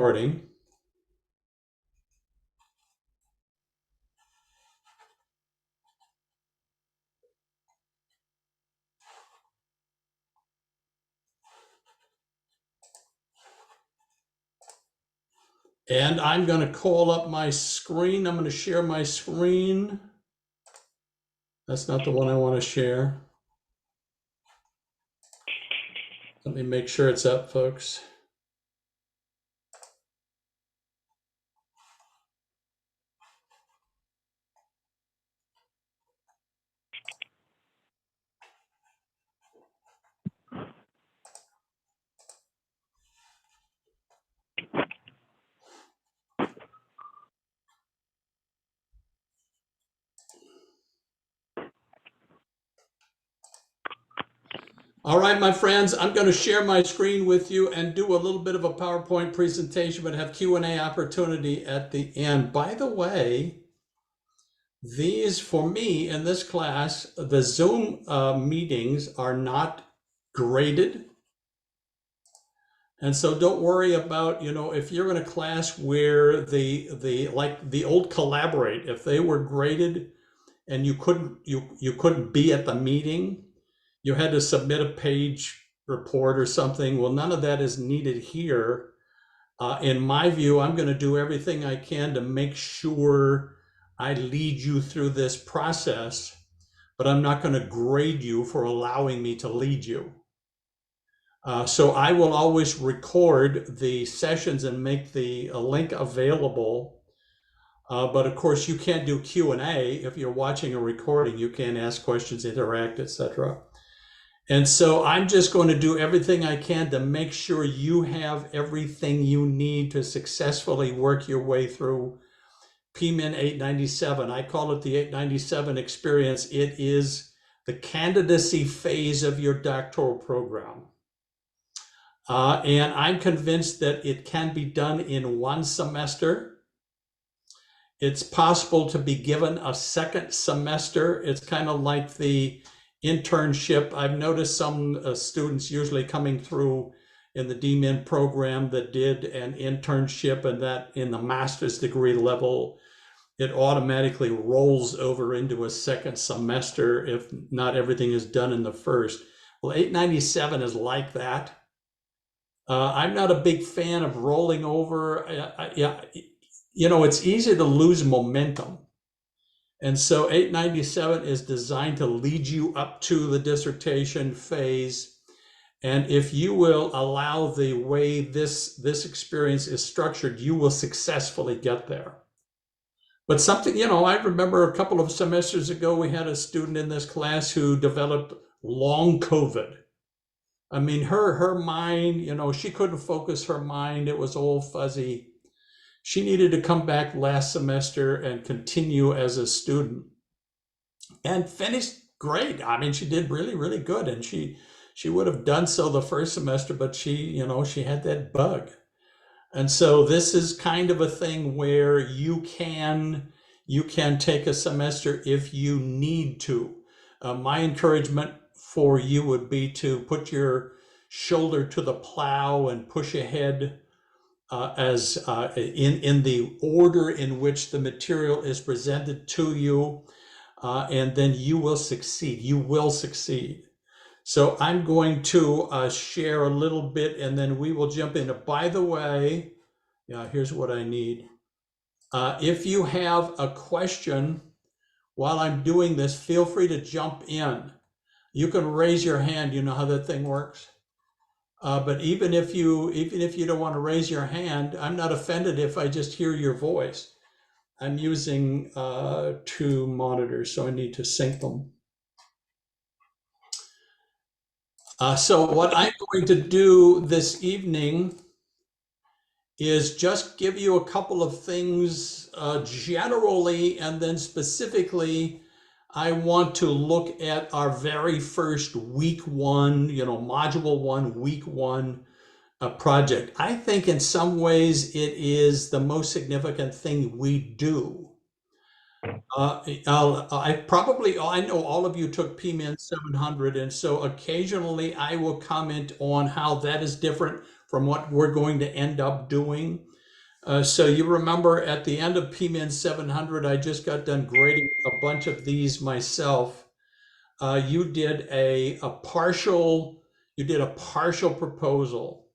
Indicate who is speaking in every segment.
Speaker 1: recording. And I'm going to call up my screen. I'm going to share my screen. That's not the one I want to share. Let me make sure it's up, folks. All right, my friends, I'm going to share my screen with you and do a little bit of a PowerPoint presentation, but have Q&A opportunity at the end. By the way, these, for me in this class, the Zoom meetings are not graded. And so don't worry about, if you're in a class where like the old Collaborate, if they were graded and you couldn't be at the meeting, you had to submit a page report or something. Well, none of that is needed here. In my view, I'm going to do everything I can to make sure I lead you through this process, but I'm not going to grade you for allowing me to lead you. So I will always record the sessions and make the link available. But of course, you can't do Q&A if you're watching a recording. You can't ask questions, interact, etc. And so I'm just going to do everything I can to make sure you have everything you need to successfully work your way through PMIN897. I call it the 897 Experience. It is the candidacy phase of your doctoral program. And I'm convinced that it can be done in one semester. It's possible to be given a second semester. It's kind of like the internship. I've noticed some students usually coming through in the DMIN program that did an internship, and that in the master's degree level, it automatically rolls over into a second semester if not everything is done in the first. Well, 897 is like that. I'm not a big fan of rolling over. It's easy to lose momentum. And so 897 is designed to lead you up to the dissertation phase. And if you will allow the way this experience is structured, you will successfully get there. But something, I remember a couple of semesters ago, we had a student in this class who developed long COVID. I mean, her mind, she couldn't focus her mind. It was all fuzzy. She needed to come back last semester and continue as a student, and finished great. I mean, she did really, really good, and she would have done so the first semester, but she had that bug. And so this is kind of a thing where you can take a semester if you need to. My encouragement for you would be to put your shoulder to the plow and push ahead in the order in which the material is presented to you, and then you will succeed. You will succeed. So I'm going to share a little bit, and then we will jump in. By the way, here's what I need. If you have a question while I'm doing this, feel free to jump in. You can raise your hand. You know how that thing works. But even if you don't want to raise your hand, I'm not offended if I just hear your voice. I'm using 2 monitors, so I need to sync them. So what I'm going to do this evening is just give you a couple of things generally, and then specifically, I want to look at our very first week 1, module 1, week 1 project. I think in some ways it is the most significant thing we do. I know all of you took PMIN 700, and so occasionally I will comment on how that is different from what we're going to end up doing. So you remember at the end of PMIN700, I just got done grading a bunch of these myself. You did a partial proposal.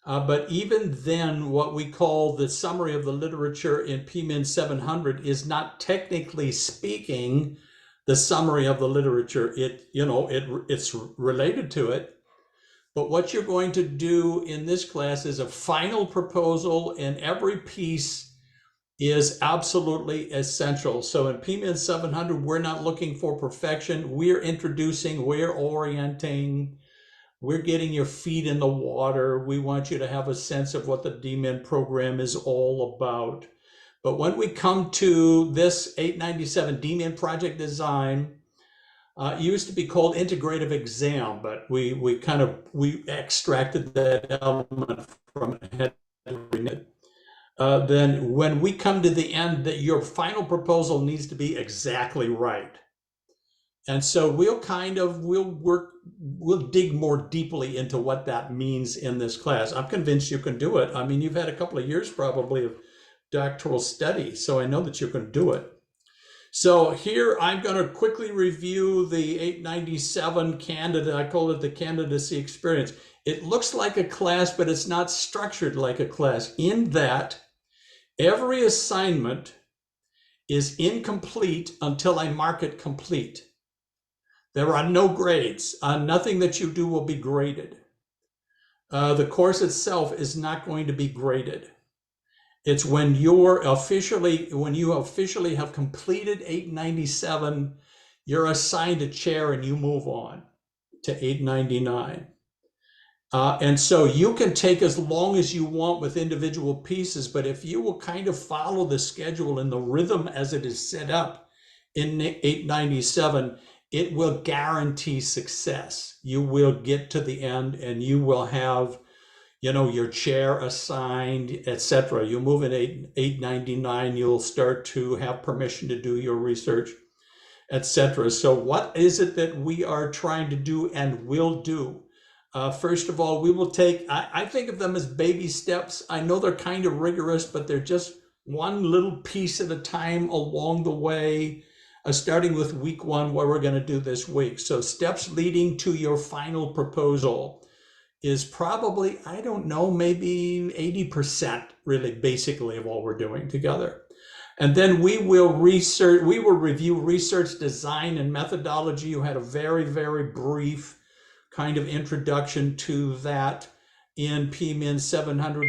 Speaker 1: But even then, what we call the summary of the literature in PMIN700 is not technically speaking the summary of the literature. It's related to it. But what you're going to do in this class is a final proposal, and every piece is absolutely essential. So in PMIN700, we're not looking for perfection. We're introducing, we're orienting, we're getting your feet in the water. We want you to have a sense of what the DMIN program is all about. But when we come to this 897 DMIN project design, it used to be called integrative exam, but we extracted that element from it. Then when we come to the end, that your final proposal needs to be exactly right. And so we'll dig more deeply into what that means in this class. I'm convinced you can do it. I mean, you've had a couple of years probably of doctoral study, so I know that you can do it. So here I'm going to quickly review the 897 candidate. I call it the candidacy experience. It looks like a class, but it's not structured like a class, in that every assignment is incomplete until I mark it complete. There are no grades. Nothing that you do will be graded. The course itself is not going to be graded. It's when you officially have completed 897, you're assigned a chair and you move on to 899. And so you can take as long as you want with individual pieces, but if you will kind of follow the schedule and the rhythm as it is set up in 897, it will guarantee success. You will get to the end and you will have, your chair assigned, etc. You move in 899, you'll start to have permission to do your research, etc. So what is it that we are trying to do and will do? First of all, we will take, I think of them as baby steps. I know they're kind of rigorous, but they're just one little piece at a time along the way, starting with week 1, what we're going to do this week. So steps leading to your final proposal is probably, I don't know, maybe 80% really basically of all we're doing together. And then we will review research design and methodology. You had a very, very brief kind of introduction to that in PMIN700.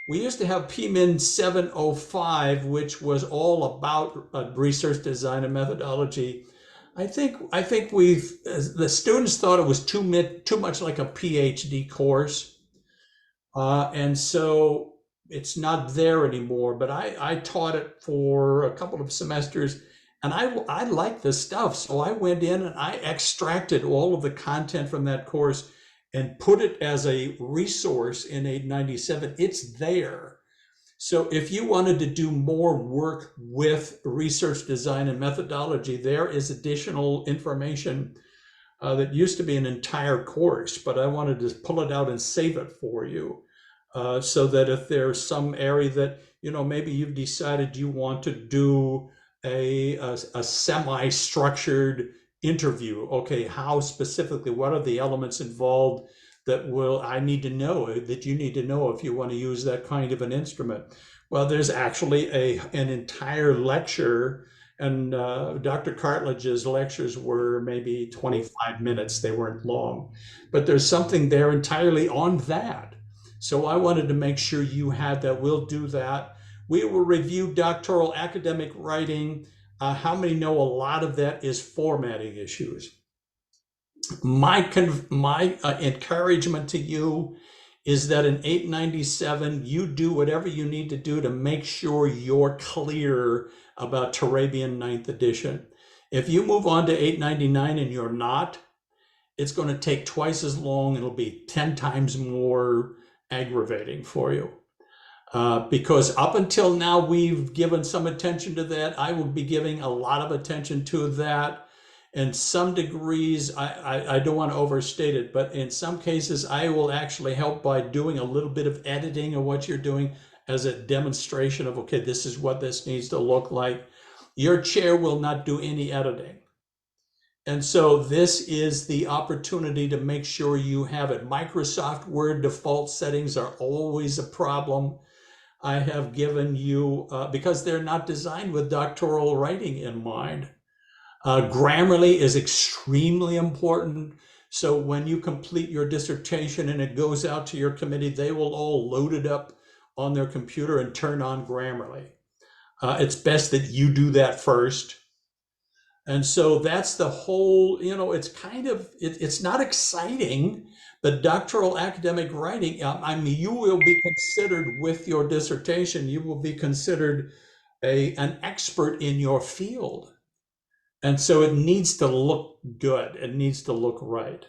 Speaker 1: We used to have PMIN705, which was all about research design and methodology. I think the students thought it was too much like a PhD course, and so it's not there anymore. But I taught it for a couple of semesters, and I liked the stuff, so I went in and I extracted all of the content from that course and put it as a resource in 897. It's there. So if you wanted to do more work with research design and methodology, there is additional information that used to be an entire course, but I wanted to pull it out and save it for you so that if there's some area that, maybe you've decided you want to do a semi-structured interview. Okay, how specifically, what are the elements involved that I need to know, that you need to know if you want to use that kind of an instrument? Well, there's actually an entire lecture, and Dr. Cartledge's lectures were maybe 25 minutes. They weren't long, but there's something there entirely on that. So I wanted to make sure you had that. We'll do that. We will review doctoral academic writing. How many know a lot of that is formatting issues? My encouragement to you is that in 897, you do whatever you need to do to make sure you're clear about Turabian 9th edition. If you move on to 899 and you're not, it's going to take twice as long. It'll be 10 times more aggravating for you. Because up until now, we've given some attention to that. I will be giving a lot of attention to that. In some degrees, I don't want to overstate it, but in some cases, I will actually help by doing a little bit of editing of what you're doing as a demonstration of, okay, this is what this needs to look like. Your chair will not do any editing. And so this is the opportunity to make sure you have it. Microsoft Word default settings are always a problem. I have given you, because they're not designed with doctoral writing in mind. Grammarly is extremely important. So when you complete your dissertation and it goes out to your committee, they will all load it up on their computer and turn on Grammarly. It's best that you do that first. And so that's the whole, it's kind of, it's not exciting, but doctoral academic writing, I mean, you will be considered with your dissertation, you will be considered an expert in your field. And so it needs to look good. It needs to look right.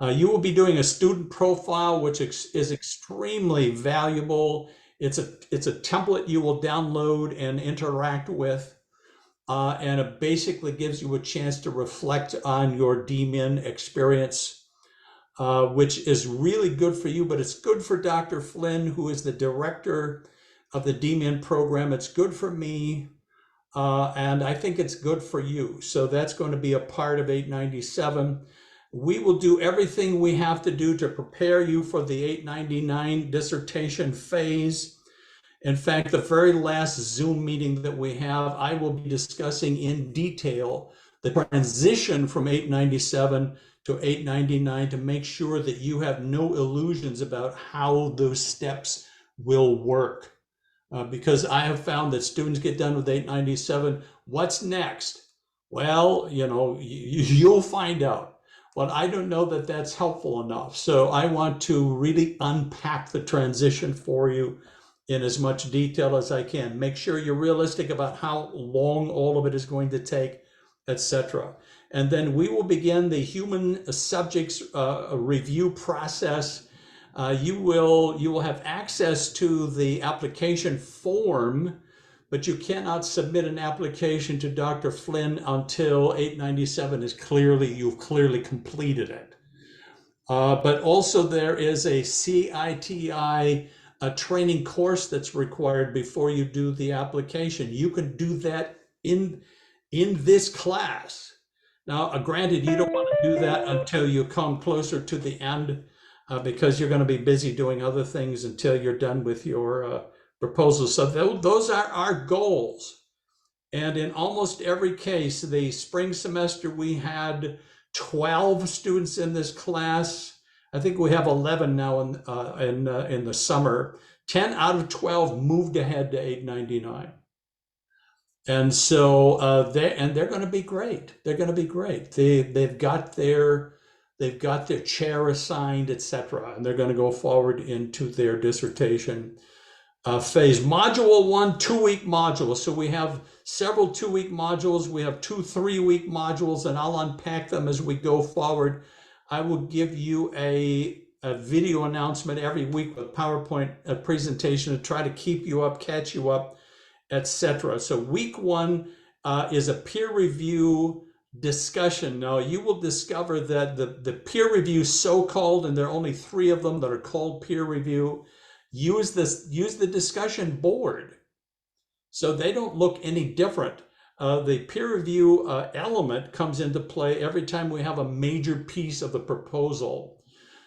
Speaker 1: You will be doing a student profile, which is extremely valuable. It's a template you will download and interact with. And it basically gives you a chance to reflect on your DMIN experience, which is really good for you, but it's good for Dr. Flynn, who is the director of the DMIN program. It's good for me, and I think it's good for you. So that's going to be a part of 897. We will do everything we have to do to prepare you for the 899 dissertation phase. In fact, the very last Zoom meeting that we have, I will be discussing in detail the transition from 897 to 899 to make sure that you have no illusions about how those steps will work. Because I have found that students get done with 897. What's next? Well, you'll find out. But I don't know that that's helpful enough. So I want to really unpack the transition for you in as much detail as I can. Make sure you're realistic about how long all of it is going to take, etc. And then we will begin the human subjects review process. You will have access to the application form, but you cannot submit an application to Dr. Flynn until 897 is you've clearly completed it. But also there is a CITI training course that's required before you do the application. You can do that in this class. Now, granted, you don't want to do that until you come closer to the end, because you're going to be busy doing other things until you're done with your proposal. So those are our goals. And in almost every case, the spring semester, we had 12 students in this class. I think we have 11 now in the summer. 10 out of 12 moved ahead to 899. And so they're going to be great. They're going to be great. They've got their chair assigned, etc., and they're going to go forward into their dissertation phase. Module 1, 2-week modules. So we have several 2-week modules. We have 2 3-week modules, and I'll unpack them as we go forward. I will give you a video announcement every week with PowerPoint presentation to try to keep you up, catch you up, etc. So week 1 is a peer review discussion. Now you will discover that the peer review so-called, and there are only 3 of them that are called peer review, use the discussion board. So they don't look any different. The peer review element comes into play every time we have a major piece of the proposal.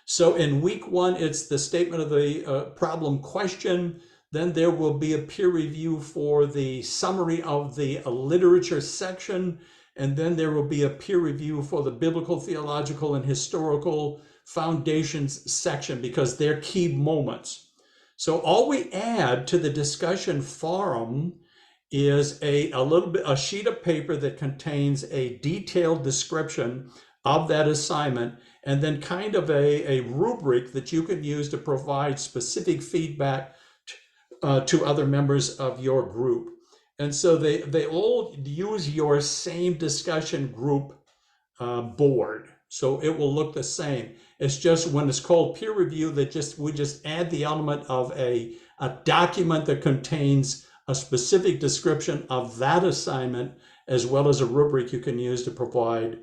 Speaker 1: So in week 1, it's the statement of the problem question. Then there will be a peer review for the summary of the literature section. And then there will be a peer review for the biblical, theological, and historical foundations section, because they're key moments. So all we add to the discussion forum is a sheet of paper that contains a detailed description of that assignment, and then kind of a rubric that you can use to provide specific feedback to other members of your group. And so they all use your same discussion group board. So it will look the same. It's just when it's called peer review that we just add the element of a document that contains a specific description of that assignment, as well as a rubric you can use to provide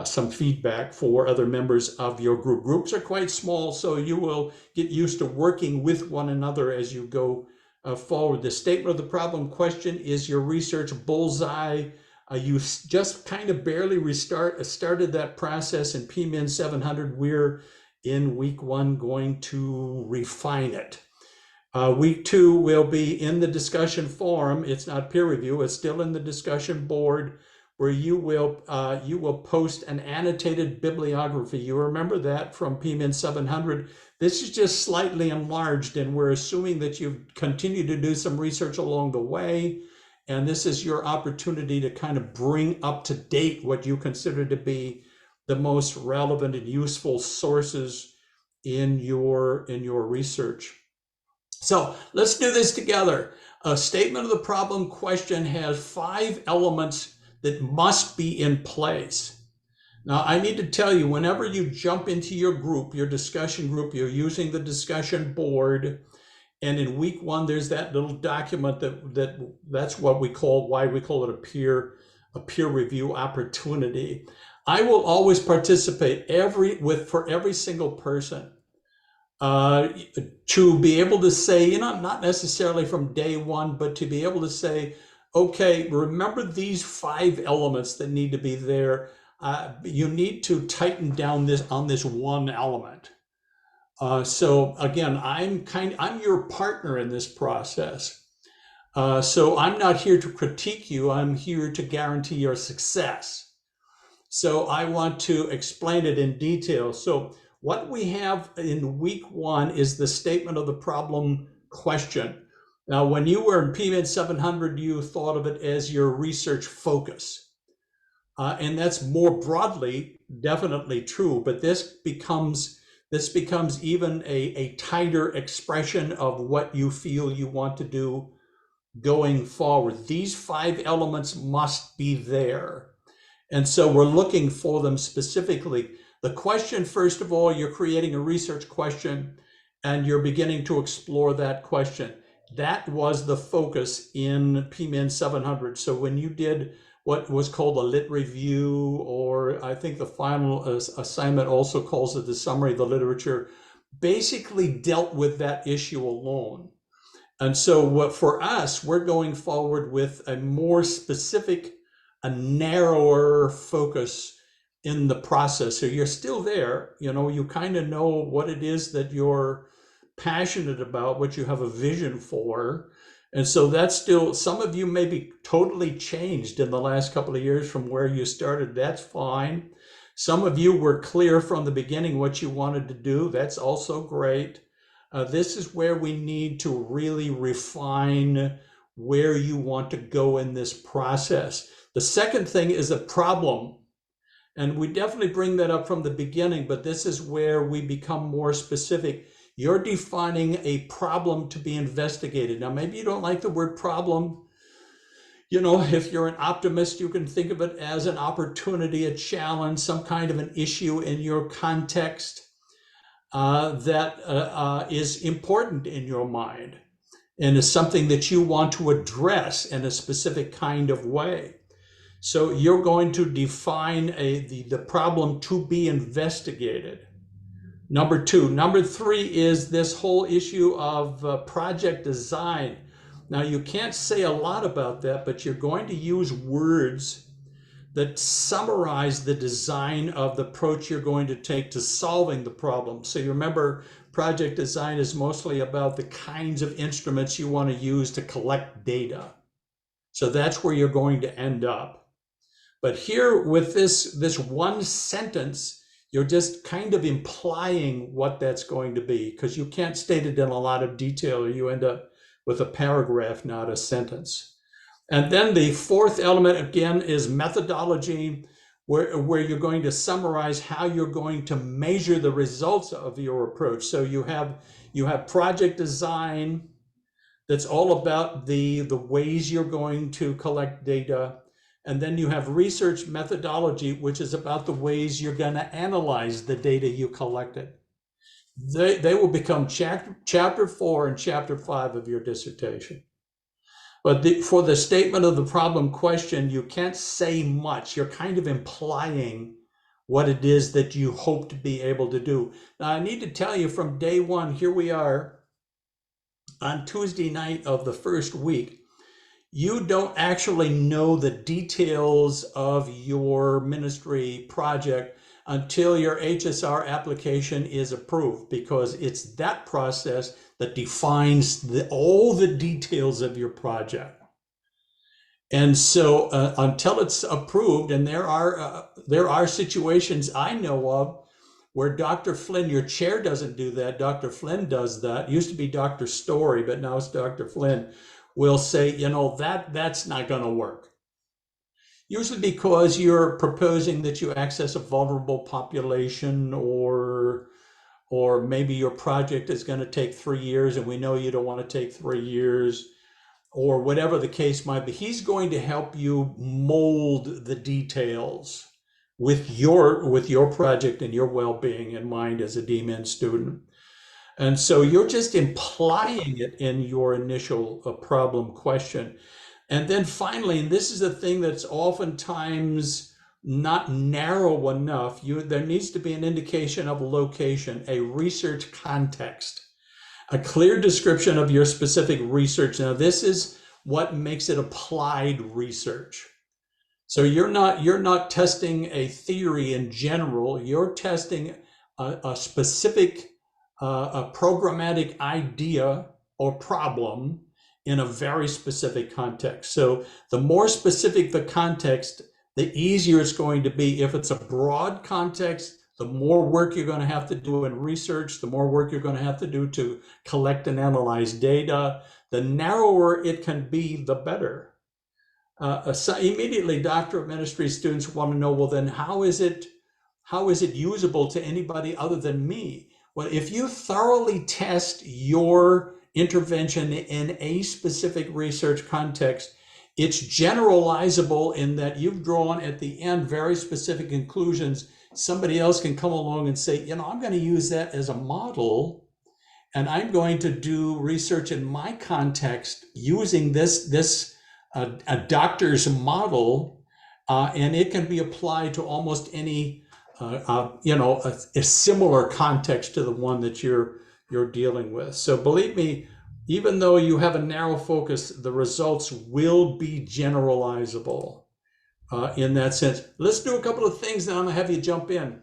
Speaker 1: some feedback for other members of your group. Groups are quite small, so you will get used to working with one another as you go forward. The statement of the problem question is your research bullseye. You just kind of barely started that process in PMIN700. We're in week 1 going to refine it. Week 2 will be in the discussion forum. It's not peer review, it's still in the discussion board, where you will post an annotated bibliography. You remember that from PMIN700. This is just slightly enlarged, and we're assuming that you've continued to do some research along the way, and this is your opportunity to kind of bring up to date what you consider to be the most relevant and useful sources in your research. So let's do this together. A statement of the problem question has 5 elements that must be in place. Now, I need to tell you, whenever you jump into your group, your discussion group, you're using the discussion board, and in week 1, there's that little document that's why we call it a peer review opportunity. I will always participate for every single person. To be able to say, not necessarily from day 1, but to be able to say, okay, remember these 5 elements that need to be there. You need to tighten down on this one element. So again, I'm your partner in this process. So I'm not here to critique you. I'm here to guarantee your success. So I want to explain it in detail. So what we have in week 1 is the statement of the problem question. Now, when you were in PMIN700, you thought of it as your research focus. And that's more broadly definitely true, but this becomes even a tighter expression of what you feel you want to do going forward. These 5 elements must be there. And so we're looking for them specifically. The question, first of all, you're creating a research question and you're beginning to explore that question. That was the focus in PMIN700. So when you did what was called a lit review, or I think the final assignment also calls it the summary of the literature, basically dealt with that issue alone. And so for us, we're going forward with a more specific, a narrower focus in the process. So you're still there, you kind of know what it is that you're passionate about, what you have a vision for. And so that's still, some of you may be totally changed in the last couple of years from where you started. That's fine. Some of you were clear from the beginning what you wanted to do. That's also great. This is where we need to really refine where you want to go in this process. The second thing is a problem. And we definitely bring that up from the beginning, but this is where we become more specific. You're defining a problem to be investigated. Now, maybe you don't like the word problem. If you're an optimist, you can think of it as an opportunity, a challenge, some kind of an issue in your context that is important in your mind and is something that you want to address in a specific kind of way. So you're going to define the problem to be investigated. Number 2. Number 3 is this whole issue of project design. Now, you can't say a lot about that, but you're going to use words that summarize the design of the approach you're going to take to solving the problem. So you remember, project design is mostly about the kinds of instruments you want to use to collect data. So that's where you're going to end up. But here with this one sentence, you're just kind of implying what that's going to be, because you can't state it in a lot of detail, or you end up with a paragraph, not a sentence. And then the 4th element, again, is methodology, where you're going to summarize how you're going to measure the results of your approach. So you have project design, that's all about the ways you're going to collect data. And then you have research methodology, which is about the ways you're going to analyze the data you collected. They will become chapter 4 and chapter 5 of your dissertation. But for the statement of the problem question, you can't say much. You're kind of implying what it is that you hope to be able to do. Now, I need to tell you from day one, here we are on Tuesday night of the first week. You don't actually know the details of your ministry project until your HSR application is approved, because it's that process that defines all the details of your project. And so until it's approved, and there are situations I know of where Dr. Flynn, your chair doesn't do that, Dr. Flynn does that. It used to be Dr. Story, but now it's Dr. Flynn, will say, you know, that's not going to work. Usually because you're proposing that you access a vulnerable population, or maybe your project is going to take 3 years and we know you don't want to take 3 years, or whatever the case might be. He's going to help you mold the details with your project and your well-being in mind as a DMin student. And so you're just implying it in your initial problem question. And then finally, and this is a thing that's oftentimes not narrow enough, there needs to be an indication of a location, a research context, a clear description of your specific research. Now, this is what makes it applied research. So you're not testing a theory in general, you're testing a specific a programmatic idea or problem in a very specific context. So the more specific the context, the easier it's going to be. If it's a broad context, the more work you're going to have to do in research, the more work you're going to have to do to collect and analyze data. The narrower it can be, the better. So immediately, doctor of ministry students want to know, well, then how is it usable to anybody other than me? Well, if you thoroughly test your intervention in a specific research context, it's generalizable in that you've drawn at the end very specific conclusions. Somebody else can come along and say, you know, I'm going to use that as a model, and I'm going to do research in my context using a doctor's model, and it can be applied to almost any a similar context to the one that you're dealing with. So believe me, even though you have a narrow focus, the results will be generalizable in that sense. Let's do a couple of things, then I'm gonna have you jump in.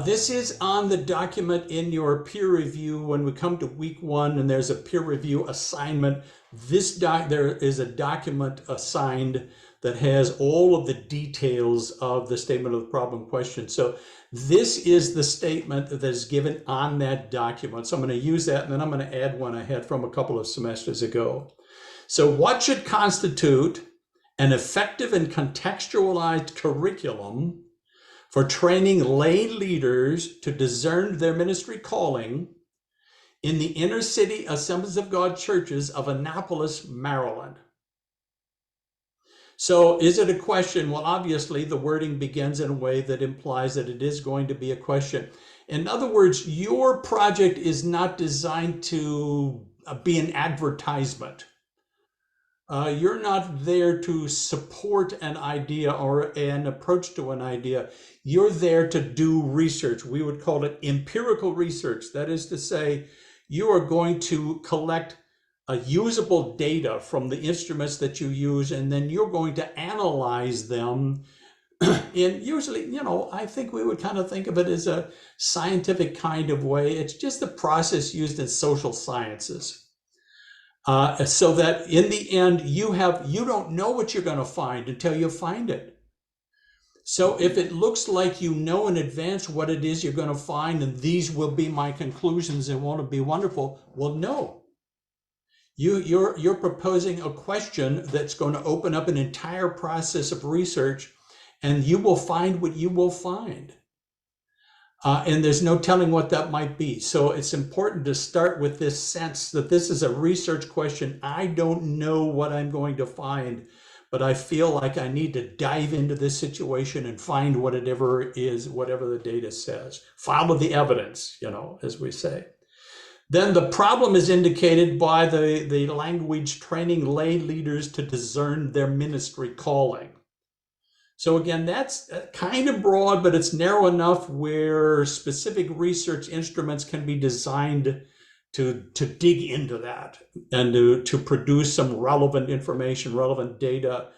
Speaker 1: This is on the document in your peer review when we come to week 1 and there's a peer review assignment. There is a document assigned that has all of the details of the statement of the problem question. So this is the statement that is given on that document. So I'm going to use that, and then I'm going to add one I had from a couple of semesters ago. So what should constitute an effective and contextualized curriculum for training lay leaders to discern their ministry calling in the inner city Assemblies of God churches of Annapolis, Maryland? So is it a question? Well, obviously the wording begins in a way that implies that it is going to be a question. In other words, your project is not designed to be an advertisement. You're not there to support an idea or an approach to an idea. You're there to do research. We would call it empirical research. That is to say, you are going to collect usable data from the instruments that you use, and then you're going to analyze them in usually, I think we would kind of think of it as a scientific kind of way. It's just the process used in social sciences. So that in the end, you don't know what you're going to find until you find it. So if it looks like you know in advance what it is you're going to find, and these will be my conclusions and won't it be wonderful? Well, no. You're proposing a question that's going to open up an entire process of research, and you will find what you will find. And there's no telling what that might be. So it's important to start with this sense that this is a research question. I don't know what I'm going to find, but I feel like I need to dive into this situation and find whatever it is, whatever the data says. Follow the evidence, as we say. Then the problem is indicated by the language training lay leaders to discern their ministry calling. So again, that's kind of broad, but it's narrow enough where specific research instruments can be designed to dig into that and to produce some relevant information, relevant data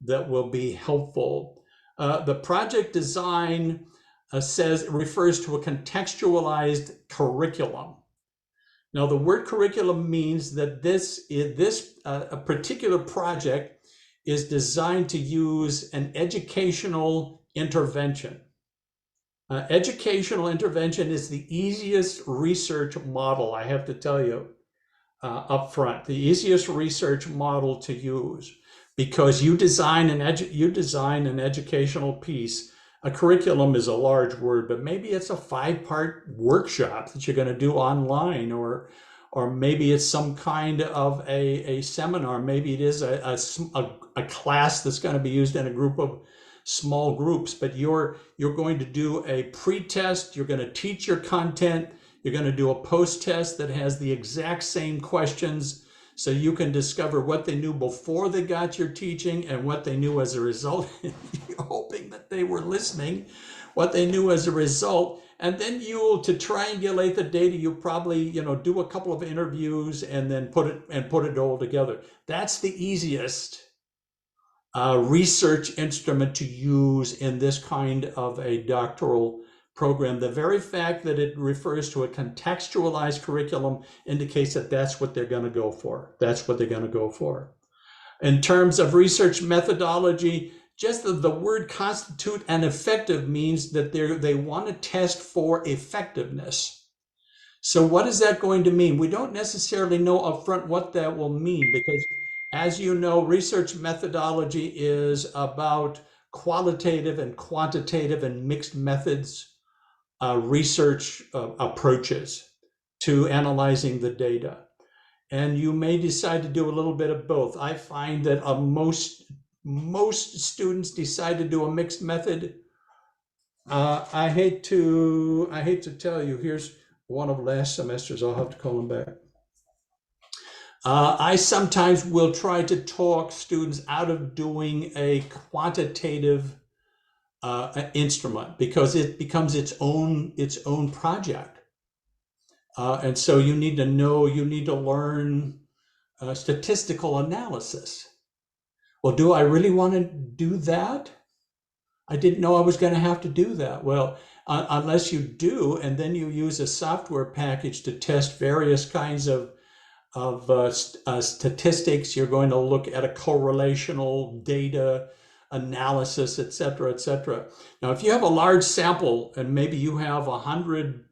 Speaker 1: that will be helpful. The project design refers to a contextualized curriculum. Now, the word curriculum means that a particular project is designed to use an educational intervention. Educational intervention is the easiest research model, I have to tell you up front, the easiest research model to use, because you design an educational piece. A curriculum is a large word, but maybe it's a 5-part workshop that you're going to do online, or maybe it's some kind of a seminar. Maybe it is a class that's going to be used in a group of small groups, but you're going to do a pre-test, you're going to teach your content, you're going to do a post-test that has the exact same questions, so you can discover what they knew before they got your teaching and what they knew as a result. You're hoping that they were listening, what they knew as a result. And then to triangulate the data, you probably do a couple of interviews and then put it all together. That's the easiest research instrument to use in this kind of a doctoral program. The very fact that it refers to a contextualized curriculum indicates that that's what they're going to go for. That's what they're going to go for. In terms of research methodology, just the word constitute and effective means that they want to test for effectiveness. So what is that going to mean? We don't necessarily know upfront what that will mean, because as you know, research methodology is about qualitative and quantitative and mixed methods research approaches to analyzing the data. And you may decide to do a little bit of both. I find that most students decide to do a mixed method. I hate to tell you, here's one of last semester's, I'll have to call them back. I sometimes will try to talk students out of doing a quantitative instrument, because it becomes its own project. And so you need to learn statistical analysis. Well, do I really want to do that? I didn't know I was going to have to do that. Well, unless you do, and then you use a software package to test various kinds of statistics. You're going to look at a correlational data analysis, et cetera, et cetera. Now, if you have a large sample and maybe you have 100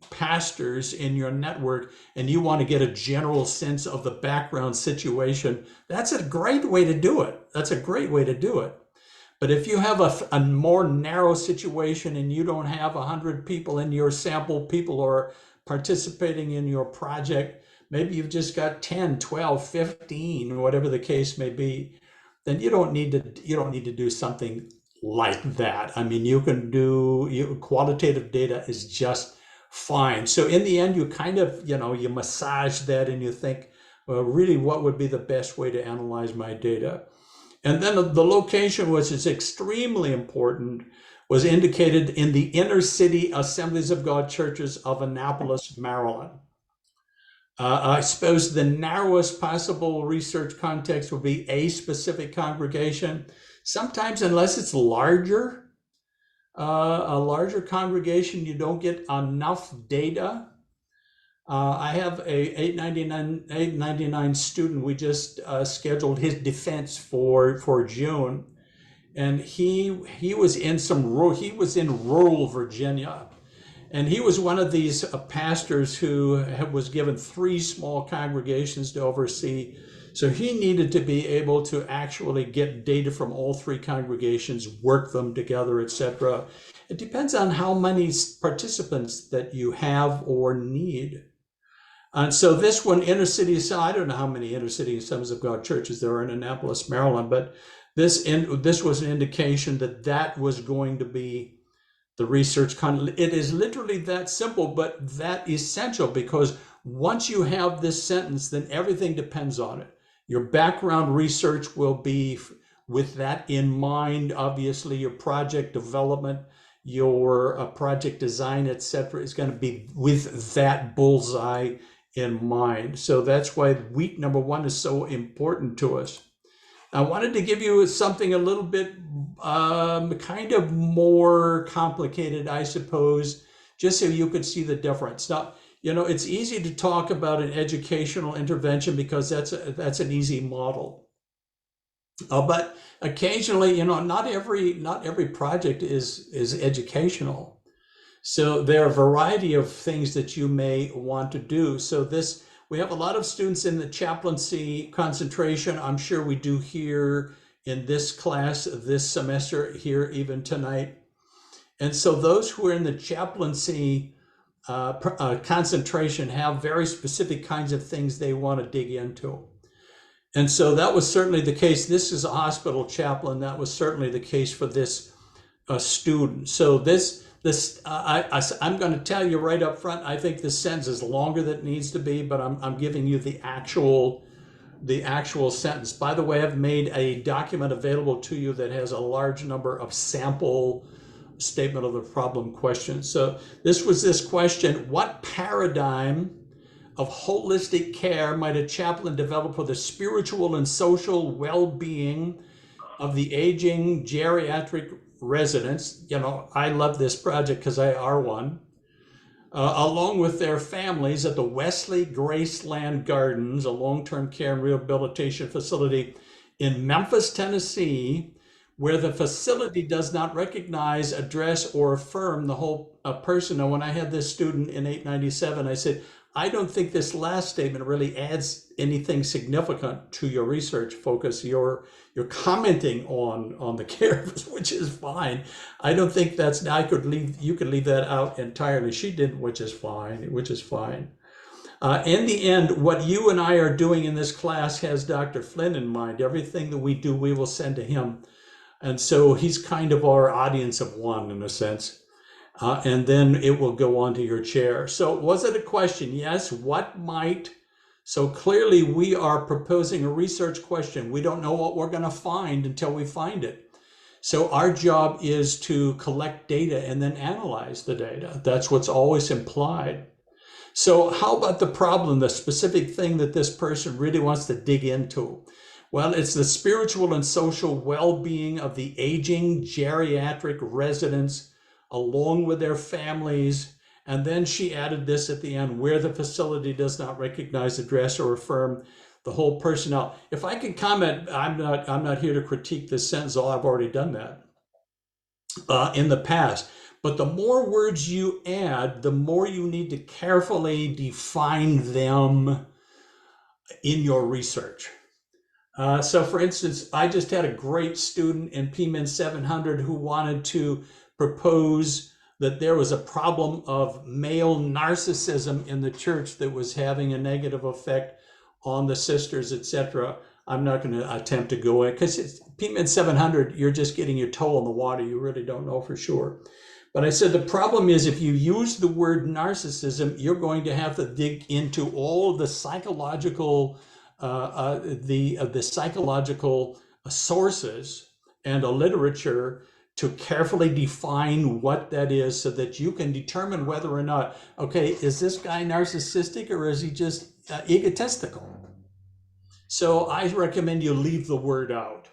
Speaker 1: pastors in your network and you want to get a general sense of the background situation, that's a great way to do it. That's a great way to do it. But if you have a more narrow situation and you don't have 100 people in your sample, people are participating in your project, maybe you've just got 10, 12, 15, whatever the case may be, then you don't need to do something like that. I mean, qualitative data is just fine. So in the end, you kind of, you massage that and you think, well, really, what would be the best way to analyze my data? And then the location, which is extremely important, was indicated in the inner city Assemblies of God churches of Annapolis, Maryland. I suppose the narrowest possible research context would be a specific congregation. Sometimes, unless it's larger, a larger congregation, you don't get enough data. I have a 899 student. We just scheduled his defense for June, and he was in rural Virginia. And he was one of these pastors who was given 3 small congregations to oversee. So he needed to be able to actually get data from all 3 congregations, work them together, etc. It depends on how many participants that you have or need. And so this one, inner city, so I don't know how many inner city Assemblies of God churches there are in Annapolis, Maryland, but this was an indication that was going to be the research content. It is literally that simple, but that essential, because once you have this sentence, then everything depends on it. Your background research will be with that in mind. Obviously, your project development, your project design, etc., is going to be with that bullseye in mind. So that's why week number 1 is so important to us. I wanted to give you something a little bit kind of more complicated, I suppose, just so you could see the difference. Now, you know, it's easy to talk about an educational intervention because that's an easy model. But occasionally, you know, not every project is educational. So there are a variety of things that you may want to do. So we have a lot of students in the chaplaincy concentration. I'm sure we do here in this class this semester, here even tonight. And so those who are in the chaplaincy concentration have very specific kinds of things they want to dig into. And so that was certainly the case. This is a hospital chaplain. That was certainly the case for this student. So I'm going to tell you right up front, I think this sentence is longer than it needs to be, but I'm giving you the actual sentence. By the way, I've made a document available to you that has a large number of sample statement of the problem questions. So this was this question: what paradigm of holistic care might a chaplain develop for the spiritual and social well-being of the aging geriatric residents? You know, I love this project because I are one. Along with their families at the Wesley Graceland Gardens, a long-term care and rehabilitation facility in Memphis, Tennessee, where the facility does not recognize, address, or affirm the whole person. Now, when I had this student in 897, I said, I don't think this last statement really adds anything significant to your research focus. You're commenting on the care, which is fine. I don't think that's, you could leave that out entirely. She didn't, which is fine. In the end, what you and I are doing in this class has Dr. Flynn in mind. Everything that we do, we will send to him. And so he's kind of our audience of one in a sense. And then it will go on to your chair. So was it a question? Yes. What might? So clearly we are proposing a research question. We don't know what we're going to find until we find it. So our job is to collect data and then analyze the data. That's what's always implied. So how about the problem, the specific thing that this person really wants to dig into? Well, it's the spiritual and social well-being of the aging geriatric residents along with their families. And then she added this at the end, where the facility does not recognize, address, or affirm the whole personnel. If I can comment, I'm not here to critique this sentence. I've already done that in the past. But the more words you add, the more you need to carefully define them in your research. So for instance, I just had a great student in PMIN897 who wanted to propose that there was a problem of male narcissism in the church that was having a negative effect on the sisters, etc. I'm not going to attempt to go in because it's PMIN897, you're just getting your toe in the water. You really don't know for sure. But I said the problem is if you use the word narcissism, you're going to have to dig into all of the psychological psychological sources and a literature to carefully define what that is so that you can determine whether or not, okay, is this guy narcissistic or is he just egotistical? So I recommend you leave the word out.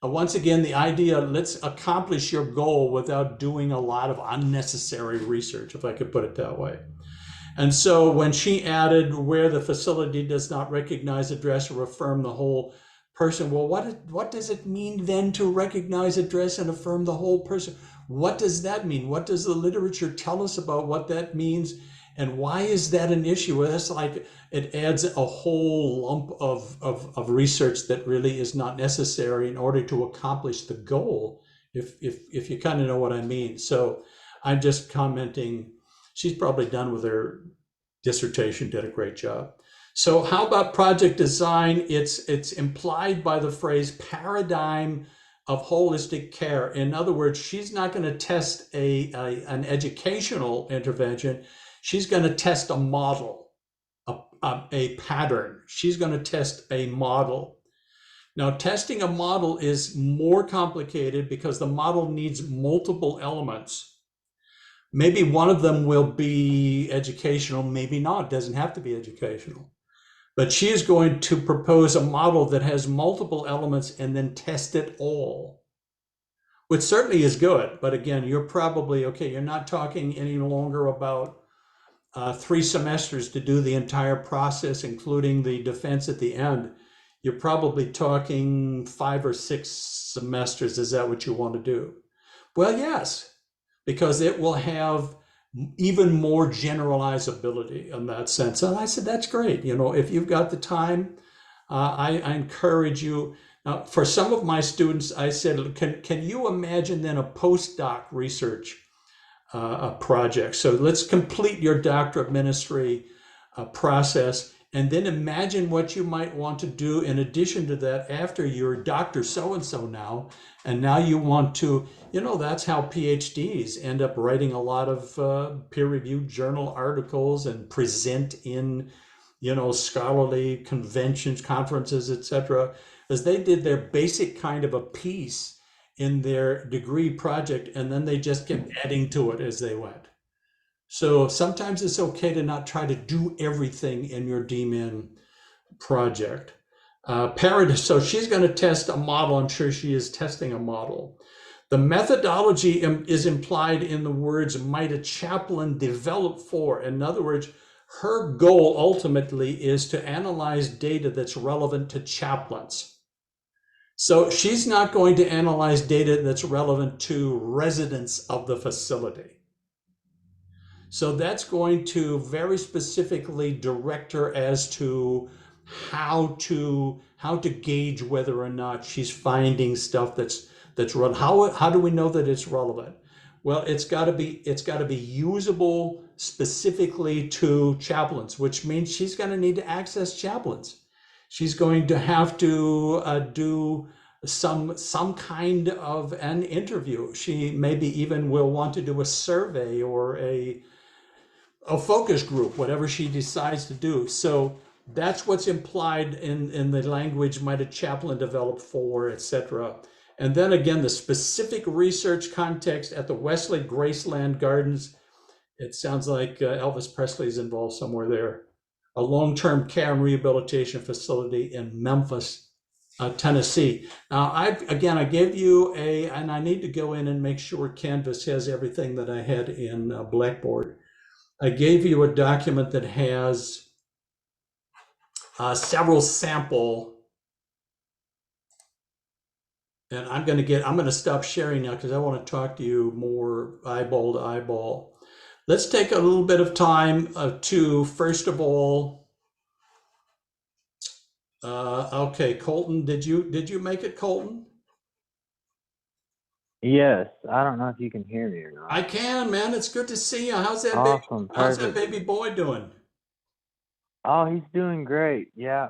Speaker 1: Once again, the idea, let's accomplish your goal without doing a lot of unnecessary research, if I could put it that way. And so when she added where the facility does not recognize, address, or affirm the whole person, well, what does it mean then to recognize, address, and affirm the whole person? What does that mean? What does the literature tell us about what that means? And why is that an issue? Well, that's like, it adds a whole lump of research that really is not necessary in order to accomplish the goal, if you kind of know what I mean. So I'm just commenting. She's probably done with her dissertation, did a great job. So how about project design? It's implied by the phrase paradigm of holistic care. In other words, she's not going to test an educational intervention. She's going to test a model, a a pattern. She's going to test a model. Now, testing a model is more complicated because the model needs multiple elements. Maybe one of them will be educational, maybe not. It doesn't have to be educational. But she is going to propose a model that has multiple elements and then test it all, which certainly is good. But again, you're probably, okay, you're not talking any longer about 3 semesters to do the entire process, including the defense at the end. You're probably talking 5 or 6 semesters. Is that what you want to do? Well, yes, because it will have even more generalizability in that sense. And I said, that's great. You know, if you've got the time, I encourage you. Now, for some of my students, I said, can you imagine then a postdoc research project? So let's complete your doctorate ministry process, and then imagine what you might want to do in addition to that after you're Dr. So-and-so now, and now you want to, you know, that's how PhDs end up writing a lot of peer-reviewed journal articles and present in, you know, scholarly conventions, conferences, etc., as they did their basic kind of a piece in their degree project, and then they just kept adding to it as they went. So sometimes it's okay to not try to do everything in your DMin project. So she's going to test a model. I'm sure she is testing a model. The methodology is implied in the words, might a chaplain develop for? In other words, her goal ultimately is to analyze data that's relevant to chaplains. So she's not going to analyze data that's relevant to residents of the facility. So that's going to very specifically direct her as to how to gauge whether or not she's finding stuff that's relevant. How do we know that it's relevant? Well, it's got to be usable specifically to chaplains, which means she's going to need to access chaplains. She's going to have to do some kind of an interview. She maybe even will want to do a survey or a focus group, whatever she decides to do. So that's what's implied in the language, might a chaplain develop for, etc. And then again, the specific research context at the Wesley Graceland Gardens. It sounds like Elvis Presley is involved somewhere there. A long-term care and rehabilitation facility in Memphis, Tennessee. Now, I gave you and I need to go in and make sure Canvas has everything that I had in Blackboard. I gave you a document that has several sample, and I'm going to stop sharing now because I want to talk to you more eyeball to eyeball. Let's take a little bit of time to, first of all, okay, Colton, did you make it, Colton?
Speaker 2: Yes, I don't know if you can hear me or not.
Speaker 1: I can, man. It's good to see you.
Speaker 2: Awesome,
Speaker 1: how's that
Speaker 2: perfect.
Speaker 1: baby boy doing?
Speaker 2: Oh, he's doing great. Yeah,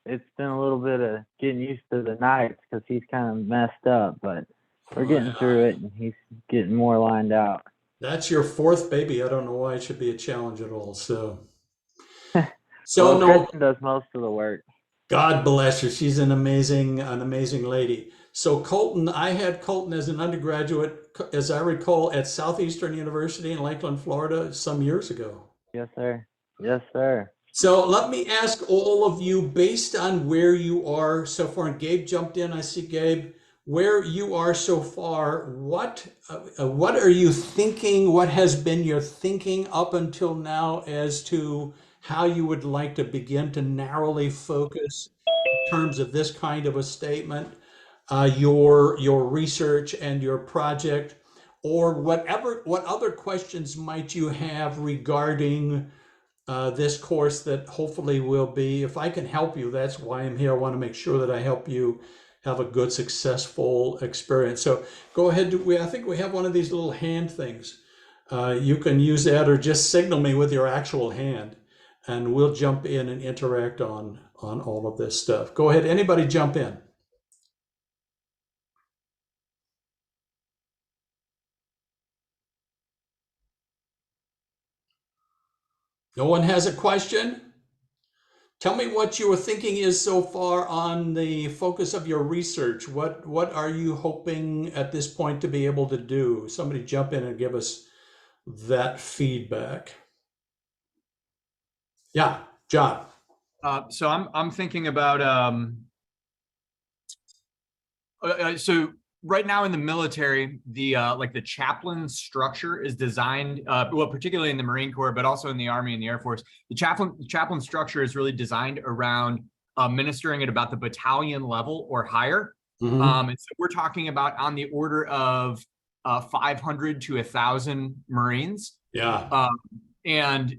Speaker 2: it's been a little bit of getting used to the nights because he's kind of messed up, but we're getting through it, and he's getting more lined out.
Speaker 1: That's your 4th baby. I don't know why it should be a challenge at all. So
Speaker 2: Well,
Speaker 1: no,
Speaker 2: Kristen does most of the work.
Speaker 1: God bless her. She's an amazing lady. So Colton, I had Colton as an undergraduate, as I recall, at Southeastern University in Lakeland, Florida, some years ago.
Speaker 2: Yes, sir. Yes, sir.
Speaker 1: So let me ask all of you, based on where you are so far, and Gabe jumped in, I see Gabe, where you are so far, what are you thinking? What has been your thinking up until now as to how you would like to begin to narrowly focus in terms of this kind of a statement, your research and your project, or what other questions might you have regarding this course that hopefully will be, if I can help you, that's why I'm here. I want to make sure that I help you have a good, successful experience. So go ahead. I think we have one of these little hand things. You can use that or just signal me with your actual hand, and we'll jump in and interact on all of this stuff. Go ahead. Anybody jump in. No one has a question? Tell me what your thinking is so far on the focus of your research. What are you hoping at this point to be able to do? Somebody jump in and give us that feedback. Yeah, John.
Speaker 3: So I'm thinking about so right now in the military, the like the chaplain structure is designed, well, particularly in the Marine Corps, but also in the Army and the Air Force. The chaplain structure is really designed around ministering at about the battalion level or higher.
Speaker 1: Mm-hmm.
Speaker 3: And so we're talking about on the order of 500 to 1,000 Marines.
Speaker 1: Yeah.
Speaker 3: And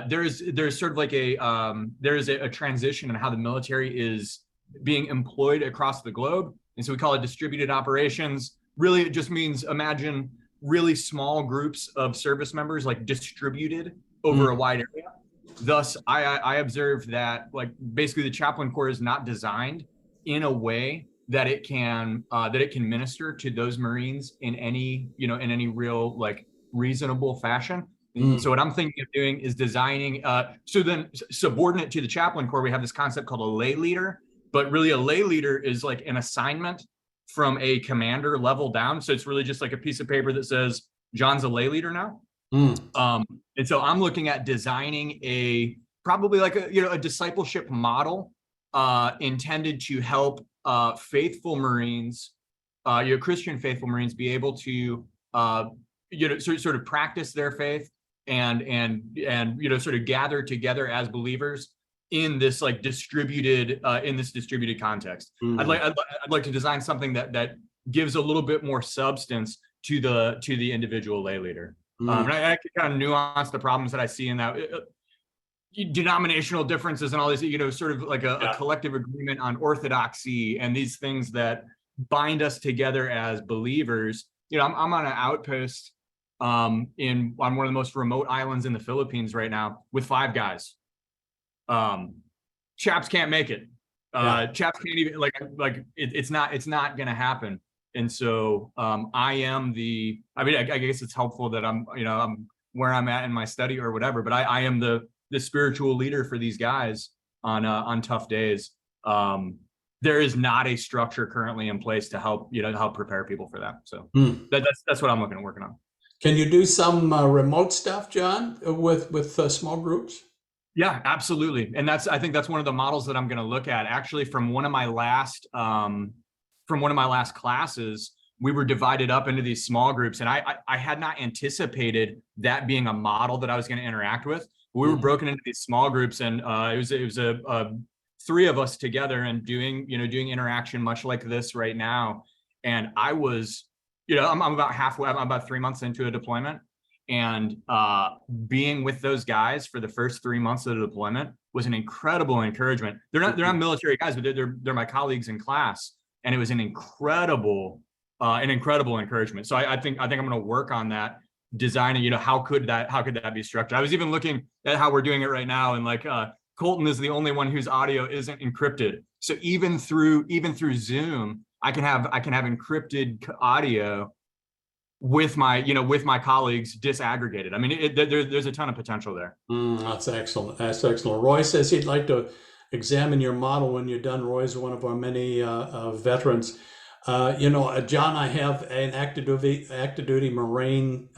Speaker 3: there's sort of like there's a transition in how the military is being employed across the globe. And so we call it distributed operations. Really, it just means imagine really small groups of service members like distributed over a wide area. Thus, I observed that like basically the chaplain corps is not designed in a way that it can minister to those Marines in any real like reasonable fashion. So what I'm thinking of doing is designing, so then subordinate to the chaplain corps, we have this concept called a lay leader, but really a lay leader is like an assignment from a commander level down. So it's really just like a piece of paper that says, John's a lay leader now. And so I'm looking at designing probably like a discipleship model intended to help faithful Marines, Christian faithful Marines be able to, sort of practice their faith and sort of gather together as believers in this like distributed context. I'd like to design something that gives a little bit more substance to the individual lay leader. And I can kind of nuance the problems that I see in that denominational differences and all this, sort of like a collective agreement on orthodoxy and these things that bind us together as believers. I'm on an outpost on one of the most remote islands in the Philippines right now with 5 guys. Chaps can't make it. Chaps can't even it's not gonna happen. And so I guess it's helpful that I'm where I'm at in my study or whatever, but I am the spiritual leader for these guys on tough days. There is not a structure currently in place to help prepare people for that. So that's what I'm working on.
Speaker 1: Can you do some remote stuff, John, with small groups?
Speaker 3: Yeah, absolutely. And I think that's one of the models that I'm going to look at. Actually, from one of my last classes, we were divided up into these small groups, and I had not anticipated that being a model that I was going to interact with. But we were broken into these small groups, and it was a 3 of us together and doing interaction much like this right now. And I was, I'm about halfway. I'm about 3 months into a deployment, and being with those guys for the first 3 months of the deployment was an incredible encouragement. They're not military guys, but they're my colleagues in class, and it was an incredible encouragement. So I think I'm going to work on that, designing. How could that be structured? I was even looking at how we're doing it right now, and like Colton is the only one whose audio isn't encrypted. So even through Zoom, I can have encrypted audio with my colleagues disaggregated. I mean, there's a ton of potential there.
Speaker 1: That's excellent. That's excellent. Roy says he'd like to examine your model when you're done. Roy's one of our many veterans. John, I have an active duty Marine